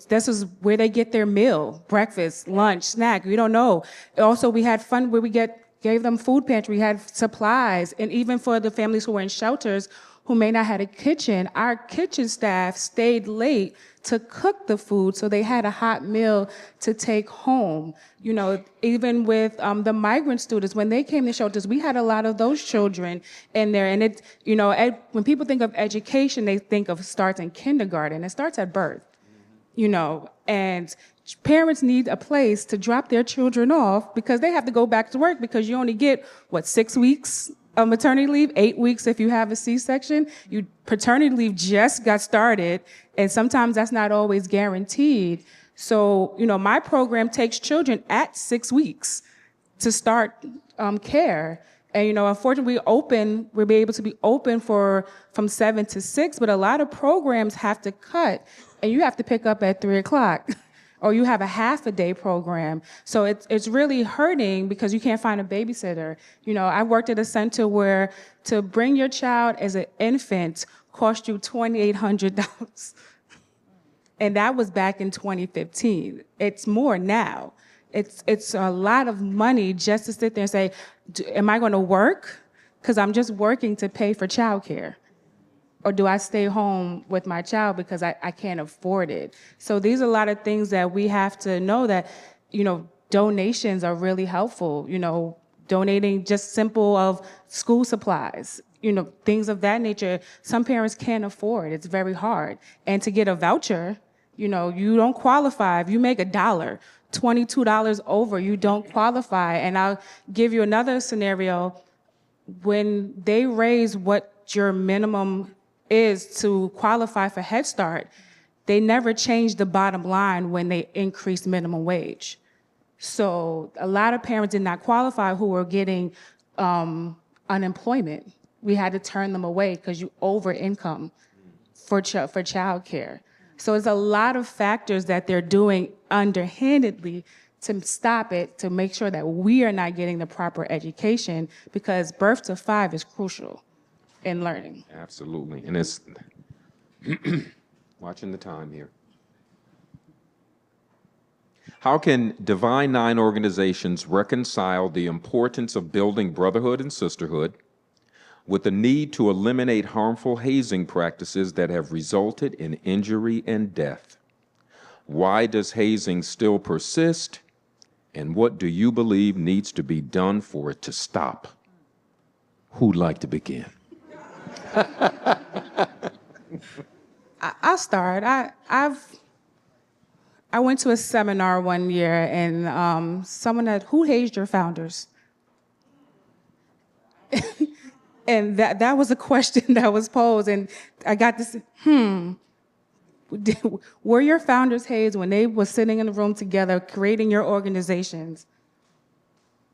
[SPEAKER 5] This is where they get their meal, breakfast, lunch, snack. We don't know. Also, we had fun where we gave them food pantry. We had supplies. And even for the families who were in shelters, who may not have a kitchen, our kitchen staff stayed late to cook the food so they had a hot meal to take home. You know, even with the migrant students, when they came to shelters, we had a lot of those children in there. And it, you know, when people think of education, they think of starts in kindergarten. It starts at birth, you know, and parents need a place to drop their children off because they have to go back to work because you only get, 6 weeks of maternity leave, 8 weeks if you have a C-section. Paternity leave just got started, and sometimes that's not always guaranteed. So, you know, my program takes children at 6 weeks to start care. And, you know, unfortunately, we'll be able to be open from 7 to 6, but a lot of programs have to cut, and you have to pick up at 3 o'clock. Or you have a half a day program. So it's really hurting because you can't find a babysitter. You know, I worked at a center where to bring your child as an infant cost you $2,800. And that was back in 2015. It's more now. It's a lot of money just to sit there and say, am I going to work? Because I'm just working to pay for childcare. Or do I stay home with my child because I can't afford it? So these are a lot of things that we have to know that, you know, donations are really helpful. You know, donating just simple of school supplies, you know, things of that nature. Some parents can't afford. It's very hard. And to get a voucher, you know, you don't qualify. If you make $1, $22 over, you don't qualify. And I'll give you another scenario. When they raise what your minimum is to qualify for Head Start, they never changed the bottom line when they increased minimum wage. So a lot of parents did not qualify who were getting unemployment. We had to turn them away because you over income for child care. So it's a lot of factors that they're doing underhandedly to stop it, to make sure that we are not getting the proper education, because birth to 5 is crucial in learning.
[SPEAKER 3] Absolutely. And it's watching the time here. How can Divine Nine organizations reconcile the importance of building brotherhood and sisterhood with the need to eliminate harmful hazing practices that have resulted in injury and death? Why does hazing still persist? And what do you believe needs to be done for it to stop? Who'd like to begin?
[SPEAKER 5] I'll start. I went to a seminar one year, and someone had, who hazed your founders? And that was a question that was posed, and I got this, were your founders hazed when they were sitting in the room together creating your organizations?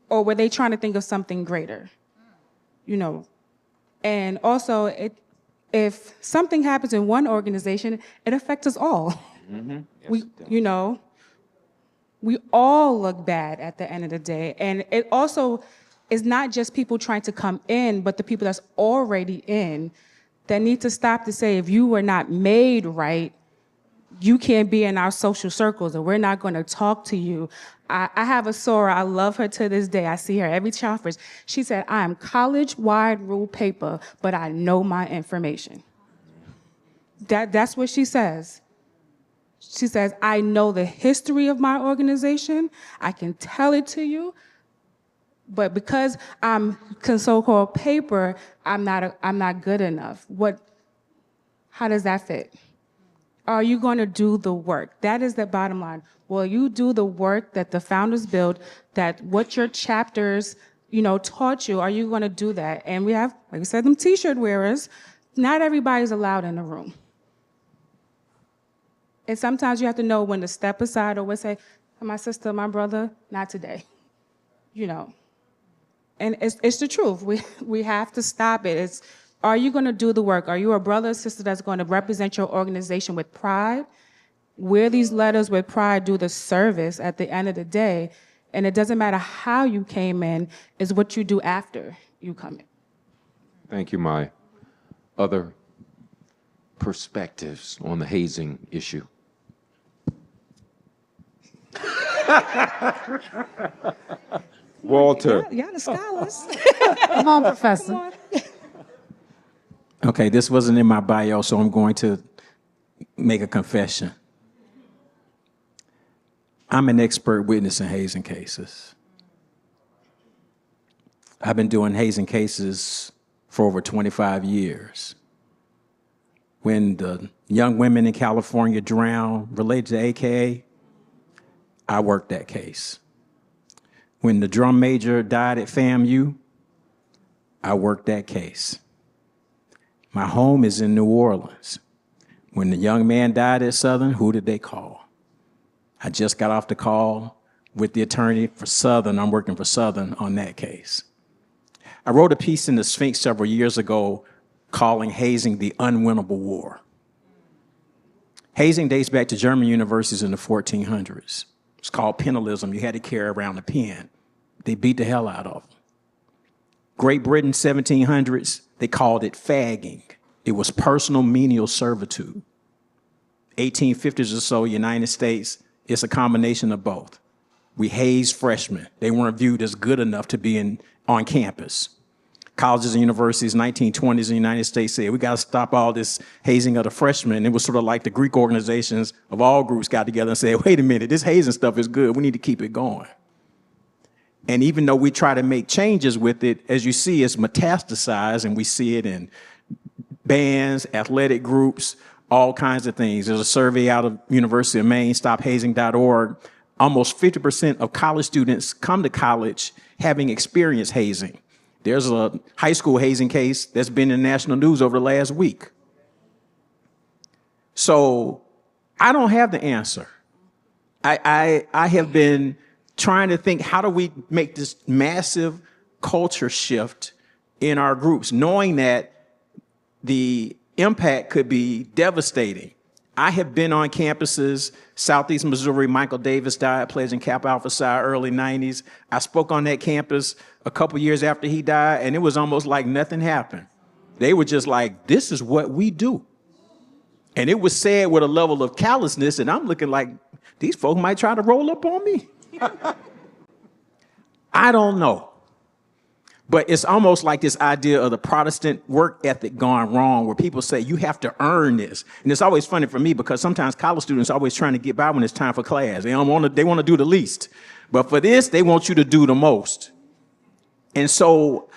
[SPEAKER 5] Or were they trying to think of something greater? You know, and also, if something happens in one organization, it affects us all. Mm-hmm. Yes, we all look bad at the end of the day. And it also is not just people trying to come in, but the people that's already in that need to stop to say, if you were not made right, you can't be in our social circles, or we're not going to talk to you. I have a Sora. I love her to this day. I see her every conference. She said, I am college-wide rule paper, but I know my information. That's what she says. She says, I know the history of my organization. I can tell it to you. But because I'm so-called paper, I'm not good enough. How does that fit? Are you going to do the work? That is the bottom line. Will you do the work that the founders built, that what your chapters, taught you? Are you going to do that? And we have, like I said, them T-shirt wearers. Not everybody's allowed in the room. And sometimes you have to know when to step aside or when to say, my sister, my brother, not today. And it's the truth. We have to stop it. Are you going to do the work? Are you a brother or sister that's going to represent your organization with pride? Wear these letters with pride, do the service at the end of the day. And it doesn't matter how you came in, it's what you do after you come in.
[SPEAKER 3] Thank you. My other perspectives on the hazing issue. Walter.
[SPEAKER 5] Y'all the scholars.
[SPEAKER 6] Come on, Professor.
[SPEAKER 5] Come on.
[SPEAKER 4] Okay, this wasn't in my bio, so I'm going to make a confession. I'm an expert witness in hazing cases. I've been doing hazing cases for over 25 years. When the young women in California drowned related to AKA, I worked that case. When the drum major died at FAMU, I worked that case. My home is in New Orleans. When the young man died at Southern, who did they call? I just got off the call with the attorney for Southern. I'm working for Southern on that case. I wrote a piece in the Sphinx several years ago calling hazing the unwinnable war. Hazing dates back to German universities in the 1400s. It's called penalism. You had to carry around a pen. They beat the hell out of them. Great Britain, 1700s, they called it fagging. It was personal menial servitude. 1850s or so, United States, it's a combination of both. We hazed freshmen. They weren't viewed as good enough to be on campus. Colleges and universities, 1920s in the United States said, we got to stop all this hazing of the freshmen. It was sort of like the Greek organizations of all groups got together and said, wait a minute, this hazing stuff is good. We need to keep it going. And even though we try to make changes with it, as you see, it's metastasized, and we see it in bands, athletic groups, all kinds of things. There's a survey out of University of Maine, stophazing.org. Almost 50% of college students come to college having experienced hazing. There's a high school hazing case that's been in the national news over the last week. So I don't have the answer. I have been trying to think, how do we make this massive culture shift in our groups, knowing that the impact could be devastating. I have been on campuses, Southeast Missouri, Michael Davis died, pledging Kappa Alpha Psi, early 90s. I spoke on that campus a couple years after he died, and it was almost like nothing happened. They were just like, this is what we do. And it was said with a level of callousness, and I'm looking like, these folks might try to roll up on me. I don't know. But it's almost like this idea of the Protestant work ethic gone wrong, where people say you have to earn this. And it's always funny for me because sometimes college students are always trying to get by when it's time for class. They want to do the least. But for this, they want you to do the most. And so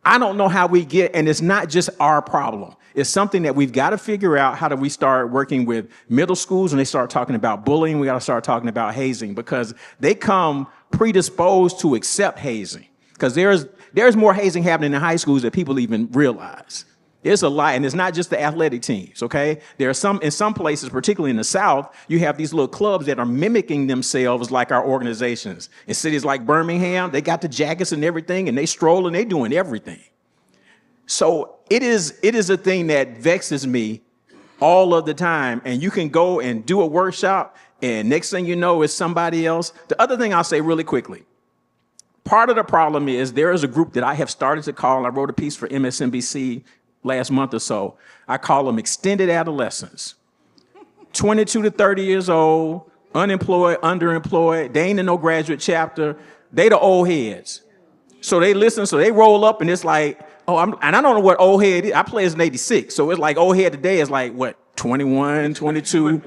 [SPEAKER 4] I don't know how we get, and it's not just our problem. It's something that we've got to figure out. How do we start working with middle schools when they start talking about bullying? We got to start talking about hazing, because they come predisposed to accept hazing. Because there's more hazing happening in high schools than people even realize. It's a lot, and it's not just the athletic teams, okay? There are in some places, particularly in the South, you have these little clubs that are mimicking themselves like our organizations. In cities like Birmingham, they got the jackets and everything, and they stroll and they doing everything. So it is a thing that vexes me all of the time, and you can go and do a workshop, and next thing you know, it's somebody else. The other thing I'll say really quickly, part of the problem is there is a group that I have started to call, and I wrote a piece for MSNBC last month or so. I call them extended adolescents. 22 to 30 years old, unemployed, underemployed. They ain't in no graduate chapter. They the old heads. So they listen, so they roll up, and it's like, and I don't know what old head is. I play as an 86, so it's like old head today is like, what, 21, 22?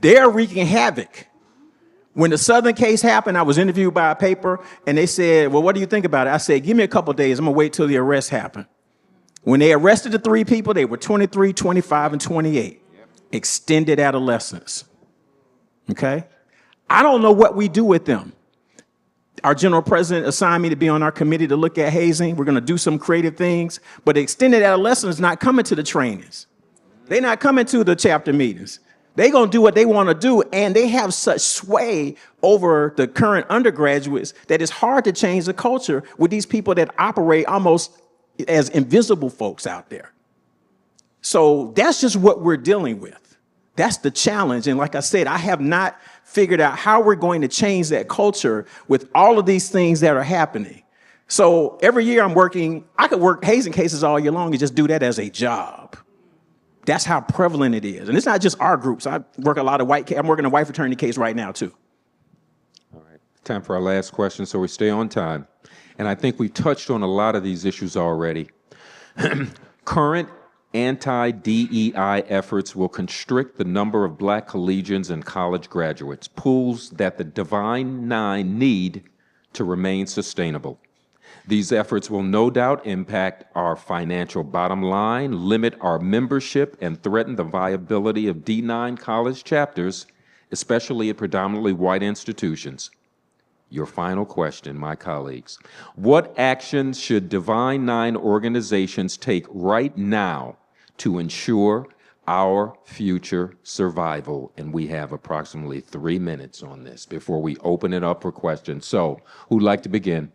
[SPEAKER 4] They're wreaking havoc. When the Southern case happened, I was interviewed by a paper, and they said, well, what do you think about it? I said, give me a couple days. I'm going to wait till the arrest happened. When they arrested the 3 people, they were 23, 25, and 28. Extended adolescents. Okay? I don't know what we do with them. Our general president assigned me to be on our committee to look at hazing. We're going to do some creative things. But the extended adolescents not coming to the trainings. They're not coming to the chapter meetings. They're going to do what they want to do, and they have such sway over the current undergraduates that it's hard to change the culture with these people that operate almost as invisible folks out there. So that's just what we're dealing with. That's the challenge. And like I said, I have not figured out how we're going to change that culture with all of these things that are happening. So every year I could work hazing cases all year long and just do that as a job. That's how prevalent it is. And it's not just our groups. I work a lot of I'm working a white fraternity case right now, too.
[SPEAKER 3] All right. Time for our last question, so we stay on time. And I think we touched on a lot of these issues already. Current anti-DEI efforts will constrict the number of Black collegians and college graduates, pools that the Divine Nine need to remain sustainable. These efforts will no doubt impact our financial bottom line, limit our membership, and threaten the viability of D9 college chapters, especially at predominantly white institutions. Your final question, my colleagues. What actions should Divine Nine organizations take right now to ensure our future survival? And we have approximately 3 minutes on this before we open it up for questions. So, who'd like to begin?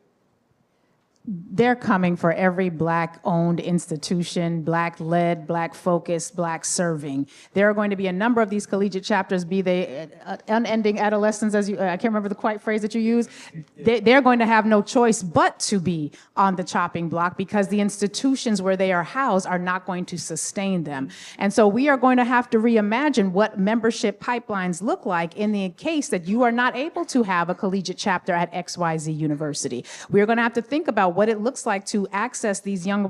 [SPEAKER 6] They're coming for every Black-owned institution, Black-led, Black-focused, Black-serving. There are going to be a number of these collegiate chapters, be they unending adolescence, as you, I can't remember the quite phrase that you used. They're going to have no choice but to be on the chopping block because the institutions where they are housed are not going to sustain them. And so we are going to have to reimagine what membership pipelines look like in the case that you are not able to have a collegiate chapter at XYZ University. We're going to have to think about what it looks like to access these younger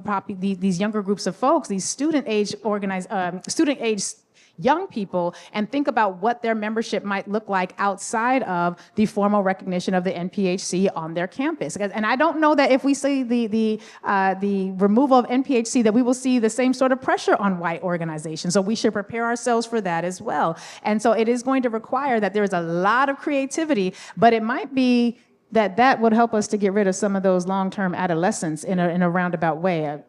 [SPEAKER 6] groups of folks, these student-age young people, and think about what their membership might look like outside of the formal recognition of the NPHC on their campus. And I don't know that if we see the removal of NPHC that we will see the same sort of pressure on white organizations. So we should prepare ourselves for that as well. And so it is going to require that there is a lot of creativity, but it might be that would help us to get rid of some of those long-term adolescents in a roundabout way.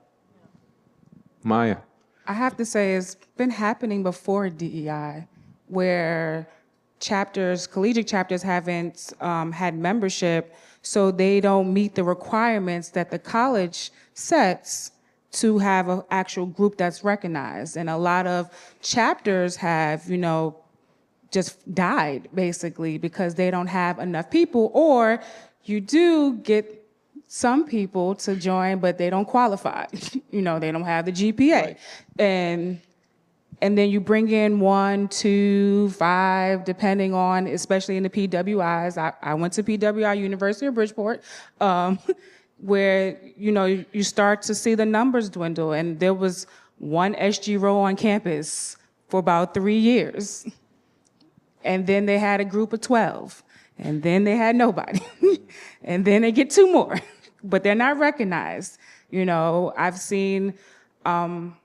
[SPEAKER 3] Maya.
[SPEAKER 5] I have to say it's been happening before DEI, where collegiate chapters haven't had membership, so they don't meet the requirements that the college sets to have an actual group that's recognized. And a lot of chapters have, just died, basically, because they don't have enough people, or you do get some people to join, but they don't qualify. They don't have the GPA. Right. And then you bring in 1, 2, 5, depending on, especially in the PWIs. I went to PWI, University of Bridgeport, where, you start to see the numbers dwindle. And there was one SG row on campus for about 3 years. And then they had a group of 12. And then they had nobody. And then they get 2 more. But they're not recognized. I've seen, I'm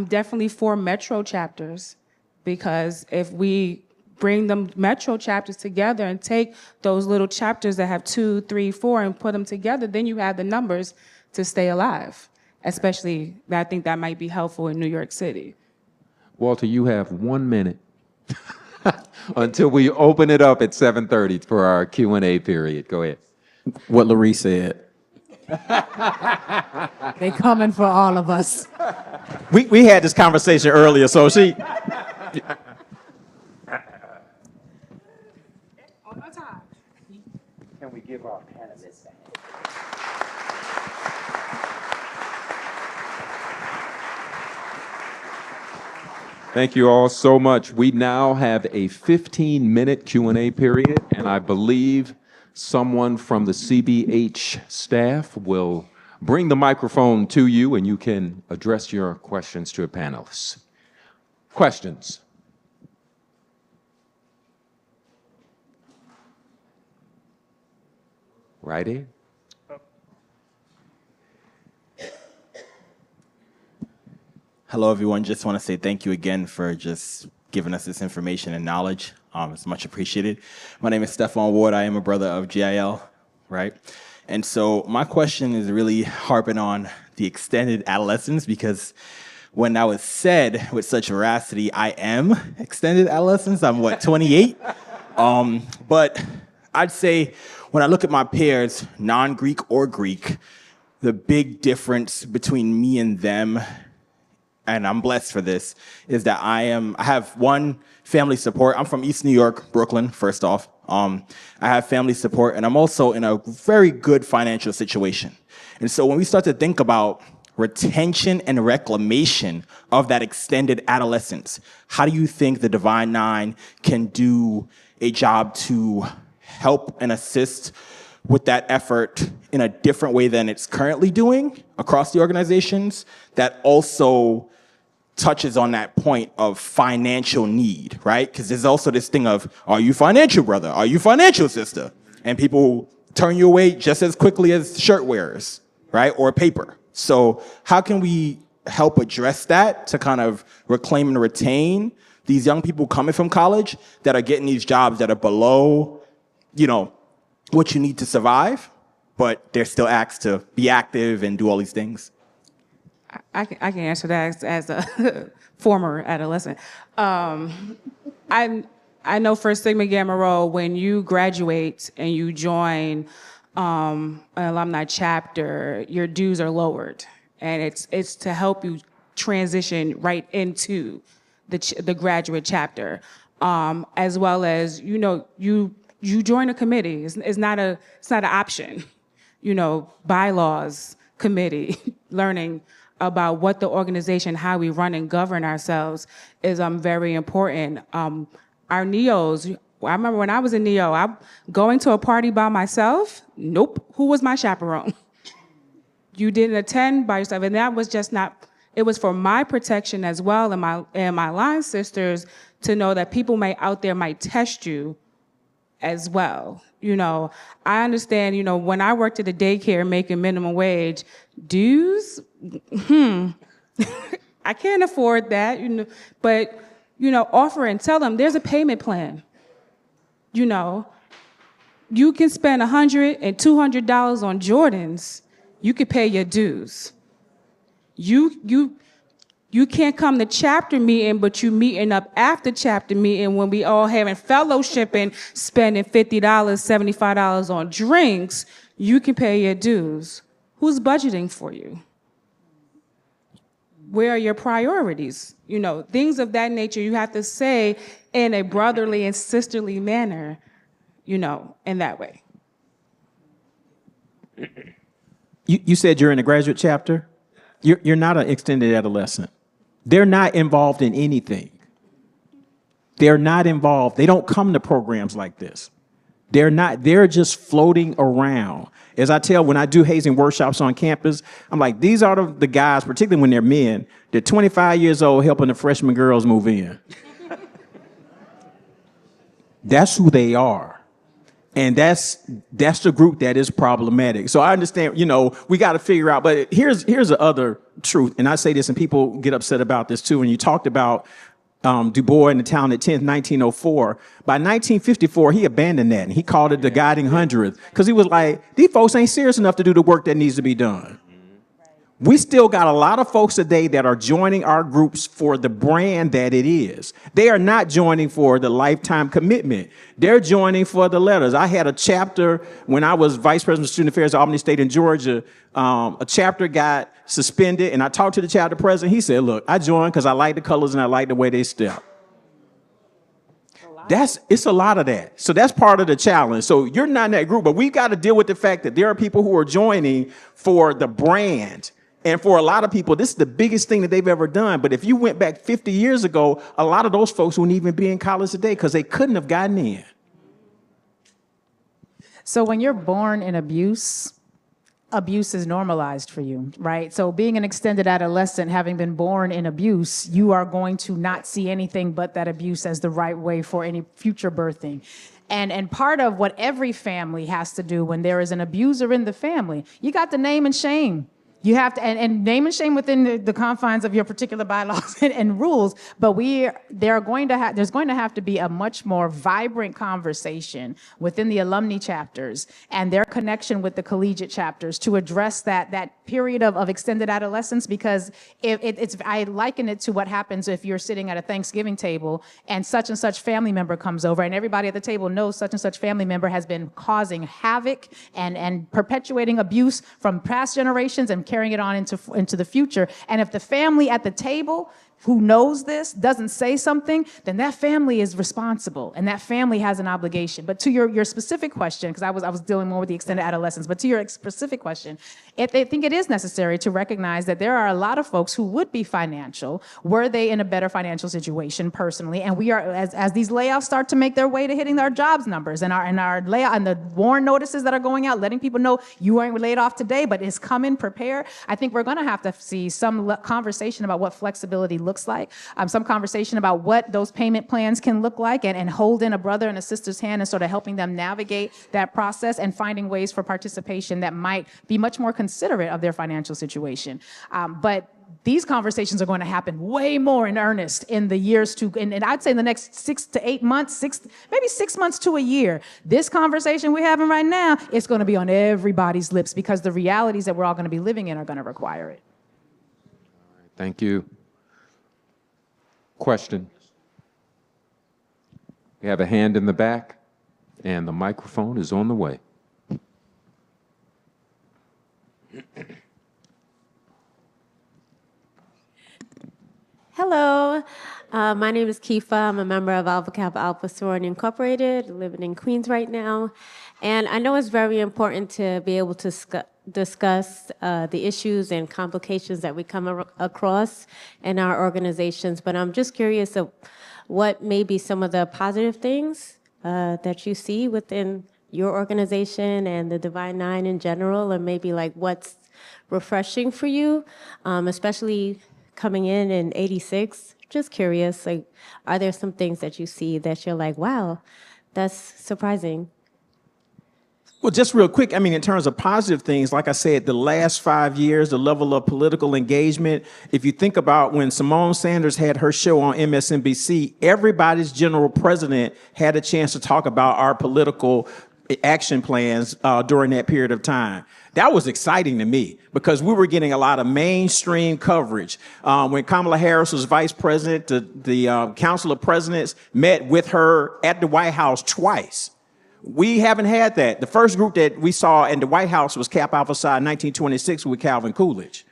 [SPEAKER 5] definitely for metro chapters, because if we bring them metro chapters together and take those little chapters that have 2, 3, 4 and put them together, then you have the numbers to stay alive. Especially, I think that might be helpful in New York City.
[SPEAKER 3] Walter, you have 1 minute until we open it up at 7:30 for our Q&A period. Go ahead.
[SPEAKER 4] What Lurie said.
[SPEAKER 6] They coming for all of us.
[SPEAKER 4] We had this conversation earlier, so she...
[SPEAKER 3] Can we give our panelists a hand? Thank you all so much. We now have a 15-minute Q&A period, and I believe someone from the CBH staff will bring the microphone to you, and you can address your questions to our panelists. Questions? Right in.
[SPEAKER 7] Hello, everyone. Just want to say thank you again for just giving us this information and knowledge. It's much appreciated. My name is Stephon Ward. I am a brother of GIL, right? And so my question is really harping on the extended adolescence, because when I was said with such veracity, I am extended adolescence. I'm 28? But I'd say when I look at my peers, non-Greek or Greek, the big difference between me and them, and I'm blessed for this, is that I have one, family support. I'm from East New York, Brooklyn, first off. I have family support, and I'm also in a very good financial situation. And so when we start to think about retention and reclamation of that extended adolescence, how do you think the Divine Nine can do a job to help and assist with that effort in a different way than it's currently doing across the organizations that also touches on that point of financial need, right? Because there's also this thing of, are you financial, brother? Are you financial, sister? And people turn you away just as quickly as shirt wearers, right? Or paper. So how can we help address that to kind of reclaim and retain these young people coming from college that are getting these jobs that are below, what you need to survive, but they're still asked to be active and do all these things?
[SPEAKER 5] I can answer that as a former adolescent. I know for Sigma Gamma Rho, when you graduate and you join an alumni chapter, your dues are lowered, and it's to help you transition right into the graduate chapter, as well as you join a committee. It's not an option. Bylaws committee, learning about what the organization, how we run and govern ourselves is very important. Our NEOs, I remember when I was a NEO, I'm going to a party by myself. Nope. Who was my chaperone? You didn't attend by yourself, and that was just not. It was for my protection as well, and my line sisters to know that people out there might test you as well. I understand, when I worked at a daycare making minimum wage, dues, I can't afford that, but, offer and tell them there's a payment plan. You can spend $100 and $200 on Jordans, you could pay your dues. You can't come to chapter meeting, but you meeting up after chapter meeting when we all having fellowship and spending $50, $75 on drinks. You can pay your dues. Who's budgeting for you? Where are your priorities? Things of that nature you have to say in a brotherly and sisterly manner, in that way.
[SPEAKER 4] You said you're in a graduate chapter? You're not an extended adolescent. They're not involved in anything. They're not involved. They don't come to programs like this. They're just floating around. As I tell, when I do hazing workshops on campus, I'm like, these are the guys, particularly when they're men, they're 25 years old helping the freshman girls move in. That's who they are. And that's the group that is problematic. So I understand, we got to figure out, but here's the other truth. And I say this and people get upset about this too. And you talked about Du Bois and the town at Tint, 1904. By 1954, he abandoned that and he called it the guiding hundredth because he was like, these folks ain't serious enough to do the work that needs to be done. We still got a lot of folks today that are joining our groups for the brand that it is. They are not joining for the lifetime commitment. They're joining for the letters. I had a chapter when I was vice president of student affairs at Albany State in Georgia. A chapter got suspended, and I talked to the chapter president. He said, look, I joined because I like the colors and I like the way they step. It's a lot of that. So that's part of the challenge. So you're not in that group, but we've got to deal with the fact that there are people who are joining for the brand. And for a lot of people, this is the biggest thing that they've ever done. But if you went back 50 years ago, a lot of those folks wouldn't even be in college today because they couldn't have gotten in.
[SPEAKER 6] So when you're born in abuse is normalized for you, right? So being an extended adolescent, having been born in abuse, you are going to not see anything but that abuse as the right way for any future birthing. And part of what every family has to do when there is an abuser in the family, you got to name and shame. You have to, and name and shame within the confines of your particular bylaws and rules, but there's going to have to be a much more vibrant conversation within the alumni chapters and their connection with the collegiate chapters to address that period of extended adolescence, because I liken it to what happens if you're sitting at a Thanksgiving table and such family member comes over and everybody at the table knows such and such family member has been causing havoc and perpetuating abuse from past generations and carrying it on into the future. And if the family at the table who knows this doesn't say something, then that family is responsible and that family has an obligation. But to your specific question, because I was dealing more with the extended adolescence, but to your specific question, I think it is necessary to recognize that there are a lot of folks who would be financial were they in a better financial situation personally. And we are, as these layoffs start to make their way to hitting our jobs numbers and our layoff and the warn notices that are going out, letting people know you aren't laid off today, but it's coming, prepare. I think we're going to have to see some conversation about what flexibility looks like, some conversation about what those payment plans can look like, and holding a brother and a sister's hand and sort of helping them navigate that process and finding ways for participation that might be much more considerate of their financial situation. But these conversations are going to happen way more in earnest in the years to, and I'd say in the next 6 to 8 months, maybe 6 months to a year. This conversation we're having right now is going to be on everybody's lips because the realities that we're all going to be living in are going to require it.
[SPEAKER 3] Thank you. Question. We have a hand in the back, and the microphone is on the way.
[SPEAKER 8] Hello, my name is Kifa. I'm a member of Alpha Kappa Alpha Sorority Incorporated, living in Queens right now. And I know it's very important to be able to discuss the issues and complications that we come across in our organizations, but I'm just curious of what may be some of the positive things that you see within your organization and the Divine Nine in general, or maybe like what's refreshing for you, especially coming in '86. Just curious, like, are there some things that you see that you're like, wow, that's surprising?
[SPEAKER 4] Well, just real quick, I mean, in terms of positive things, like I said, the last 5 years, the level of political engagement, if you think about when Simone Sanders had her show on MSNBC, everybody's general president had a chance to talk about our political action plans during that period of time. That was exciting to me because we were getting a lot of mainstream coverage. When Kamala Harris was vice president, the Council of Presidents met with her at the White House twice. We haven't had that. The first group that we saw in the White House was Kappa Alpha Psi in 1926 with Calvin Coolidge.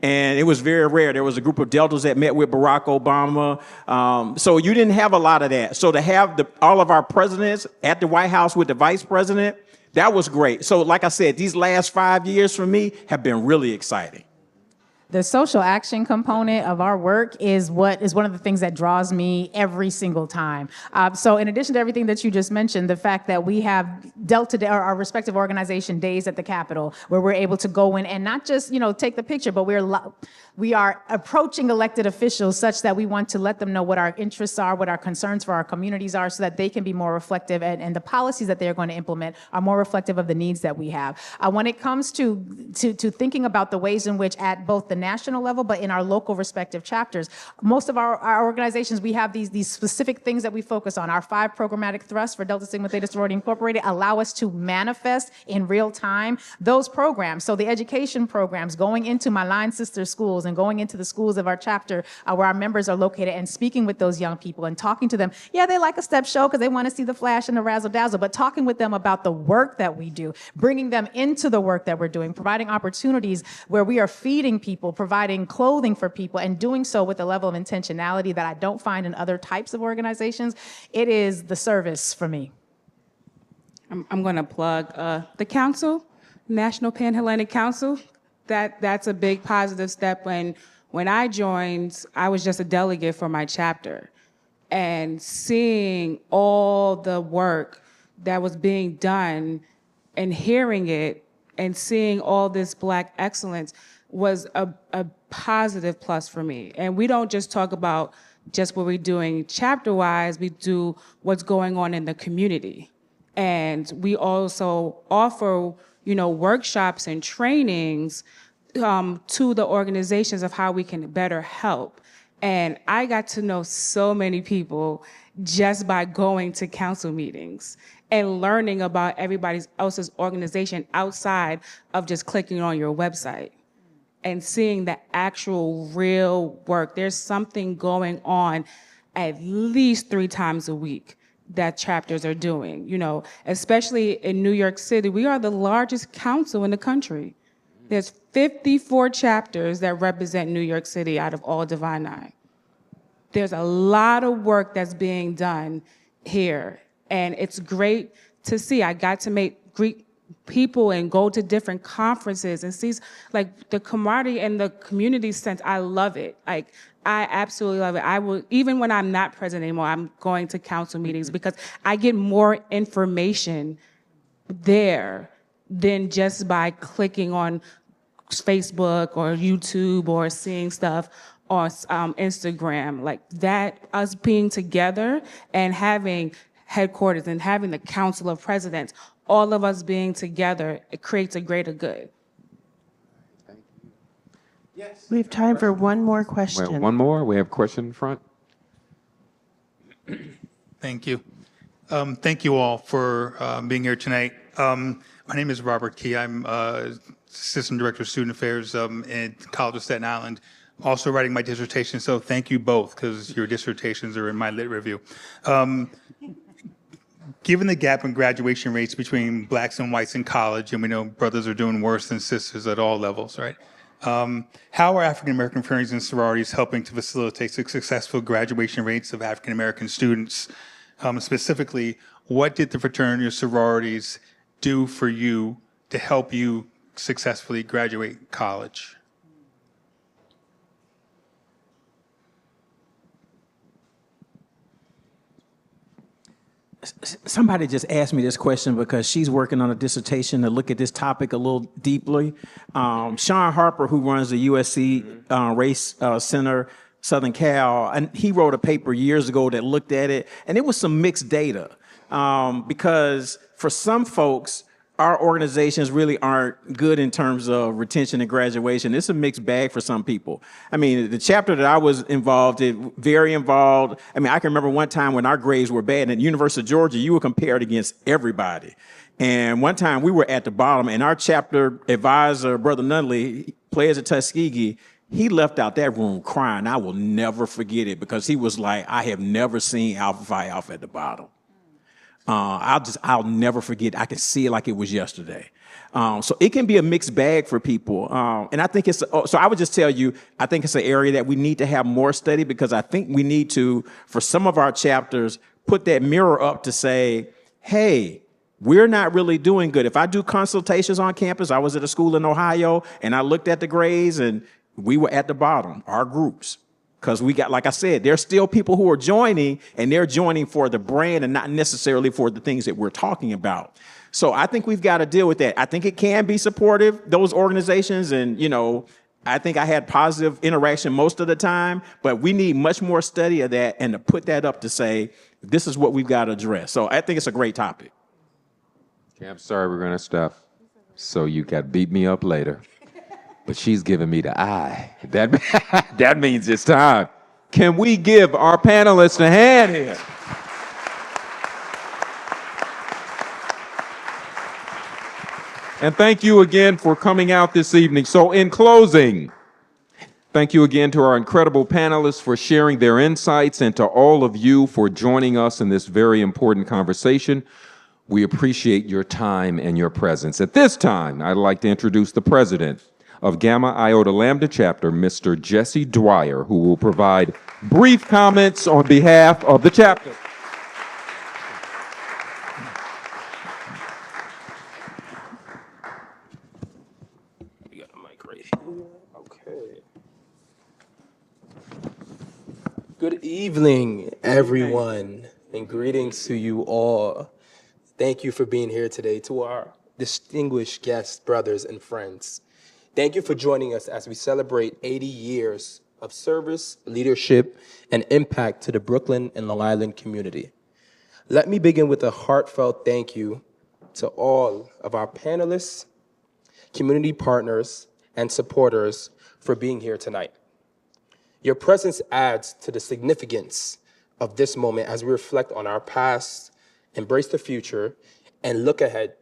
[SPEAKER 4] And it was very rare. There was a group of Deltas that met with Barack Obama. So you didn't have a lot of that. So to have all of our presidents at the White House with the vice president, that was great. So like I said, these last 5 years for me have been really exciting.
[SPEAKER 6] The social action component of our work is one of the things that draws me every single time. So in addition to everything that you just mentioned, the fact that we have Delta Day, or our respective organization days at the Capitol, where we're able to go in and not just, take the picture, but we are approaching elected officials such that we want to let them know what our interests are, what our concerns for our communities are, so that they can be more reflective and the policies that they're going to implement are more reflective of the needs that we have. When it comes to thinking about the ways in which at both the national level, but in our local respective chapters, most of our organizations, we have these specific things that we focus on. Our 5 programmatic thrusts for Delta Sigma Theta Sorority Incorporated allow us to manifest in real time those programs. So the education programs, going into my line sister schools and going into the schools of our chapter where our members are located and speaking with those young people and talking to them. Yeah, they like a step show because they want to see the flash and the razzle dazzle, but talking with them about the work that we do, bringing them into the work that we're doing, providing opportunities where we are feeding people, providing clothing for people, and doing so with a level of intentionality that I don't find in other types of organizations. It is the service for me.
[SPEAKER 5] I'm going to plug the council, National Pan-Hellenic Council. That's a big positive step. When I joined, I was just a delegate for my chapter. And seeing all the work that was being done and hearing it and seeing all this Black excellence was a positive plus for me. And we don't just talk about just what we're doing chapter-wise, we do what's going on in the community. And we also offer, workshops and trainings to the organizations of how we can better help. And I got to know so many people just by going to council meetings and learning about everybody else's organization outside of just clicking on your website and seeing the actual real work. There's something going on at least 3 times a week that chapters are doing, especially in New York City. We are the largest council in the country. There's 54 chapters that represent New York City out of all Divine Nine. there's a lot of work that's being done here, and it's great to see. I got to greet people and go to different conferences and see like the camaraderie and the community sense. I love it. Like, I absolutely love it. I will, even when I'm not president anymore, I'm going to council meetings because I get more information there than just by clicking on Facebook or YouTube or seeing stuff on Instagram. Like that, us being together and having headquarters and having the Council of Presidents, all of us being together, it creates a greater good.
[SPEAKER 1] Yes. We have time for one more question.
[SPEAKER 3] Well, one more. We have a question in front.
[SPEAKER 9] Thank you. Thank you all for being here tonight. My name is Robert Key. I'm Assistant Director of Student Affairs at College of Staten Island, also writing my dissertation. So thank you both, because your dissertations are in my lit review. Given the gap in graduation rates between blacks and whites in college, and we know brothers are doing worse than sisters at all levels, right? How are African American fraternities and sororities helping to facilitate successful graduation rates of African American students? Specifically, what did the fraternities or sororities do for you to help you successfully graduate college?
[SPEAKER 4] Somebody just asked me this question because she's working on a dissertation to look at this topic a little deeply. Sean Harper, who runs the USC Race Center, Southern Cal, and he wrote a paper years ago that looked at it, and it was some mixed data. Because for some folks, our organizations really aren't good in terms of retention and graduation. It's a mixed bag for some people. I mean, the chapter that I was involved in, very involved. I mean, I can remember one time when our grades were bad at the University of Georgia, you were compared against everybody. And one time we were at the bottom, and our chapter advisor, Brother Nunley, players at Tuskegee, he left out that room crying. I will never forget it, because he was like, I have never seen Alpha Phi Alpha at the bottom. I'll never forget. I can see it like it was yesterday. So it can be a mixed bag for people. And I think so I would just tell you, I think it's an area that we need to have more study, because I think we need to, for some of our chapters, put that mirror up to say, hey, we're not really doing good. If I do consultations on campus, I was at a school in Ohio and I looked at the grades and we were at the bottom, our groups. Because we got, like I said, there's still people who are joining, and they're joining for the brand and not necessarily for the things that we're talking about. So I think we've got to deal with that. I think it can be supportive, those organizations, and, you know, I think I had positive interaction most of the time, but we need much more study of that and to put that up to say, this is what we've got to address. So I think it's a great topic.
[SPEAKER 3] Okay, I'm sorry we're going to stop. So you got beat me up later. But she's giving me the eye. That means it's time. Can we give our panelists a hand here? And thank you again for coming out this evening. So in closing, thank you again to our incredible panelists for sharing their insights, and to all of you for joining us in this very important conversation. We appreciate your time and your presence. At this time, I'd like to introduce the president of Gamma Iota Lambda Chapter, Mr. Jesse Dwyer, who will provide brief comments on behalf of the chapter.
[SPEAKER 10] We got a mic right here. Okay. Good evening, everyone, and greetings to you all. Thank you for being here today. To our distinguished guests, brothers, and friends, thank you for joining us as we celebrate 80 years of service, leadership, and impact to the Brooklyn and Long Island community. Let me begin with a heartfelt thank you to all of our panelists, community partners, and supporters for being here tonight. Your presence adds to the significance of this moment as we reflect on our past, embrace the future, and look ahead.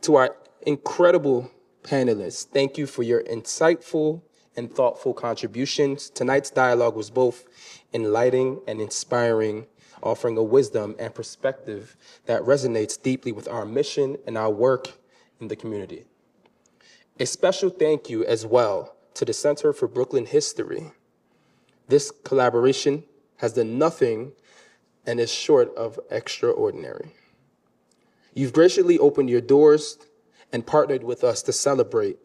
[SPEAKER 10] To our incredible panelists, thank you for your insightful and thoughtful contributions. Tonight's dialogue was both enlightening and inspiring, offering a wisdom and perspective that resonates deeply with our mission and our work in the community. A special thank you as well to the Center for Brooklyn History This collaboration has done nothing and is short of extraordinary. You've graciously opened your doors and partnered with us to celebrate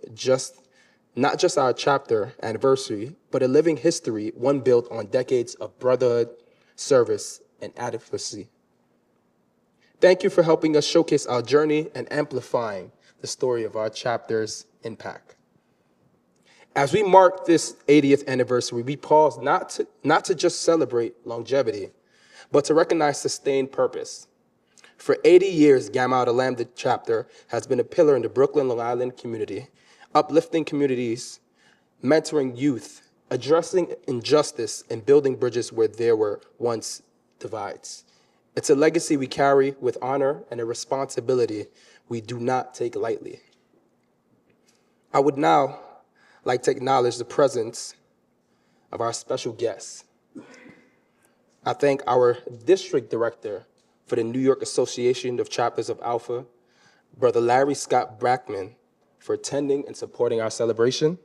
[SPEAKER 10] not just our chapter anniversary, but a living history, one built on decades of brotherhood, service, and advocacy. Thank you for helping us showcase our journey and amplifying the story of our chapter's impact. As we mark this 80th anniversary, we pause not to just celebrate longevity, but to recognize sustained purpose. For 80 years, Gamma Iota Lambda Chapter has been a pillar in the Brooklyn, Long Island community, uplifting communities, mentoring youth, addressing injustice, and building bridges where there were once divides. It's a legacy we carry with honor and a responsibility we do not take lightly. I would now like to acknowledge the presence of our special guests. I thank our district director for the New York Association of Chapters of Alpha, Brother Larry Scott Brackman, for attending and supporting our celebration.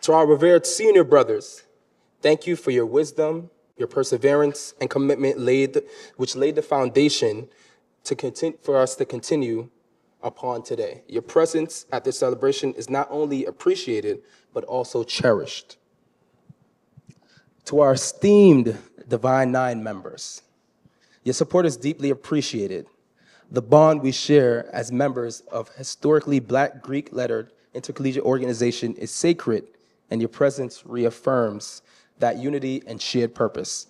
[SPEAKER 10] To our revered senior brothers, thank you for your wisdom, your perseverance, and commitment which laid the foundation for us to continue upon today. Your presence at this celebration is not only appreciated, but also cherished. To our esteemed Divine Nine members, your support is deeply appreciated. The bond we share as members of historically Black Greek-lettered intercollegiate organization is sacred, and your presence reaffirms that unity and shared purpose.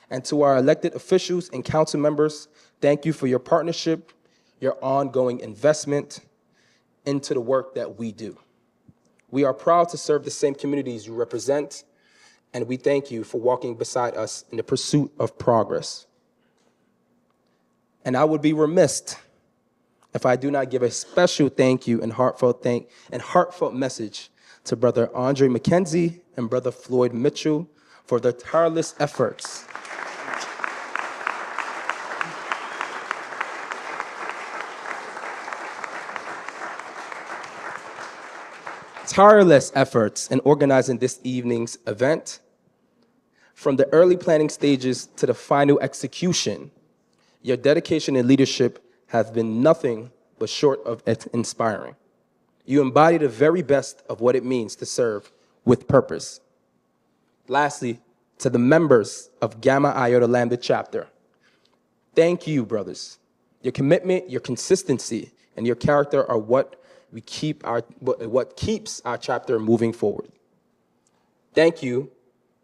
[SPEAKER 10] And to our elected officials and council members, thank you for your partnership, your ongoing investment into the work that we do. We are proud to serve the same communities you represent, and we thank you for walking beside us in the pursuit of progress. And I would be remiss if I do not give a special thank you and heartfelt message to Brother André McKenzie and Brother Floyd Mitchell for their tireless efforts. Tireless efforts in organizing this evening's event. From the early planning stages to the final execution, your dedication and leadership have been nothing but short of inspiring. You embody the very best of what it means to serve with purpose. Lastly, to the members of Gamma Iota Lambda Chapter, thank you, brothers. Your commitment, your consistency, and your character are what keeps our chapter moving forward. Thank you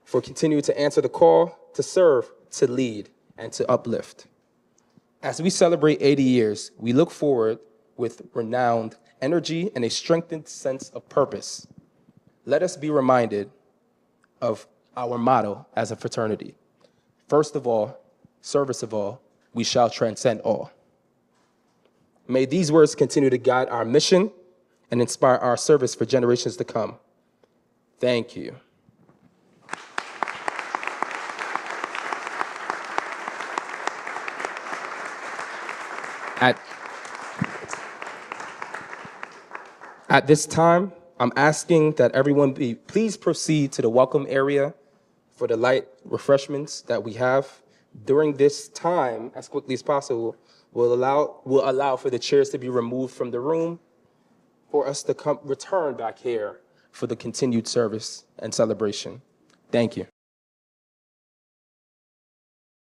[SPEAKER 10] for continuing to answer the call to serve, to lead, and to uplift. As we celebrate 80 years, we look forward with renowned energy and a strengthened sense of purpose. Let us be reminded of our motto as a fraternity. First of all, service of all, we shall transcend all. May these words continue to guide our mission and inspire our service for generations to come. Thank you. At this time, I'm asking that everyone please proceed to the welcome area for the light refreshments that we have. During this time, as quickly as possible, we'll allow for the chairs to be removed from the room for us to return back here for the continued service and celebration. Thank you.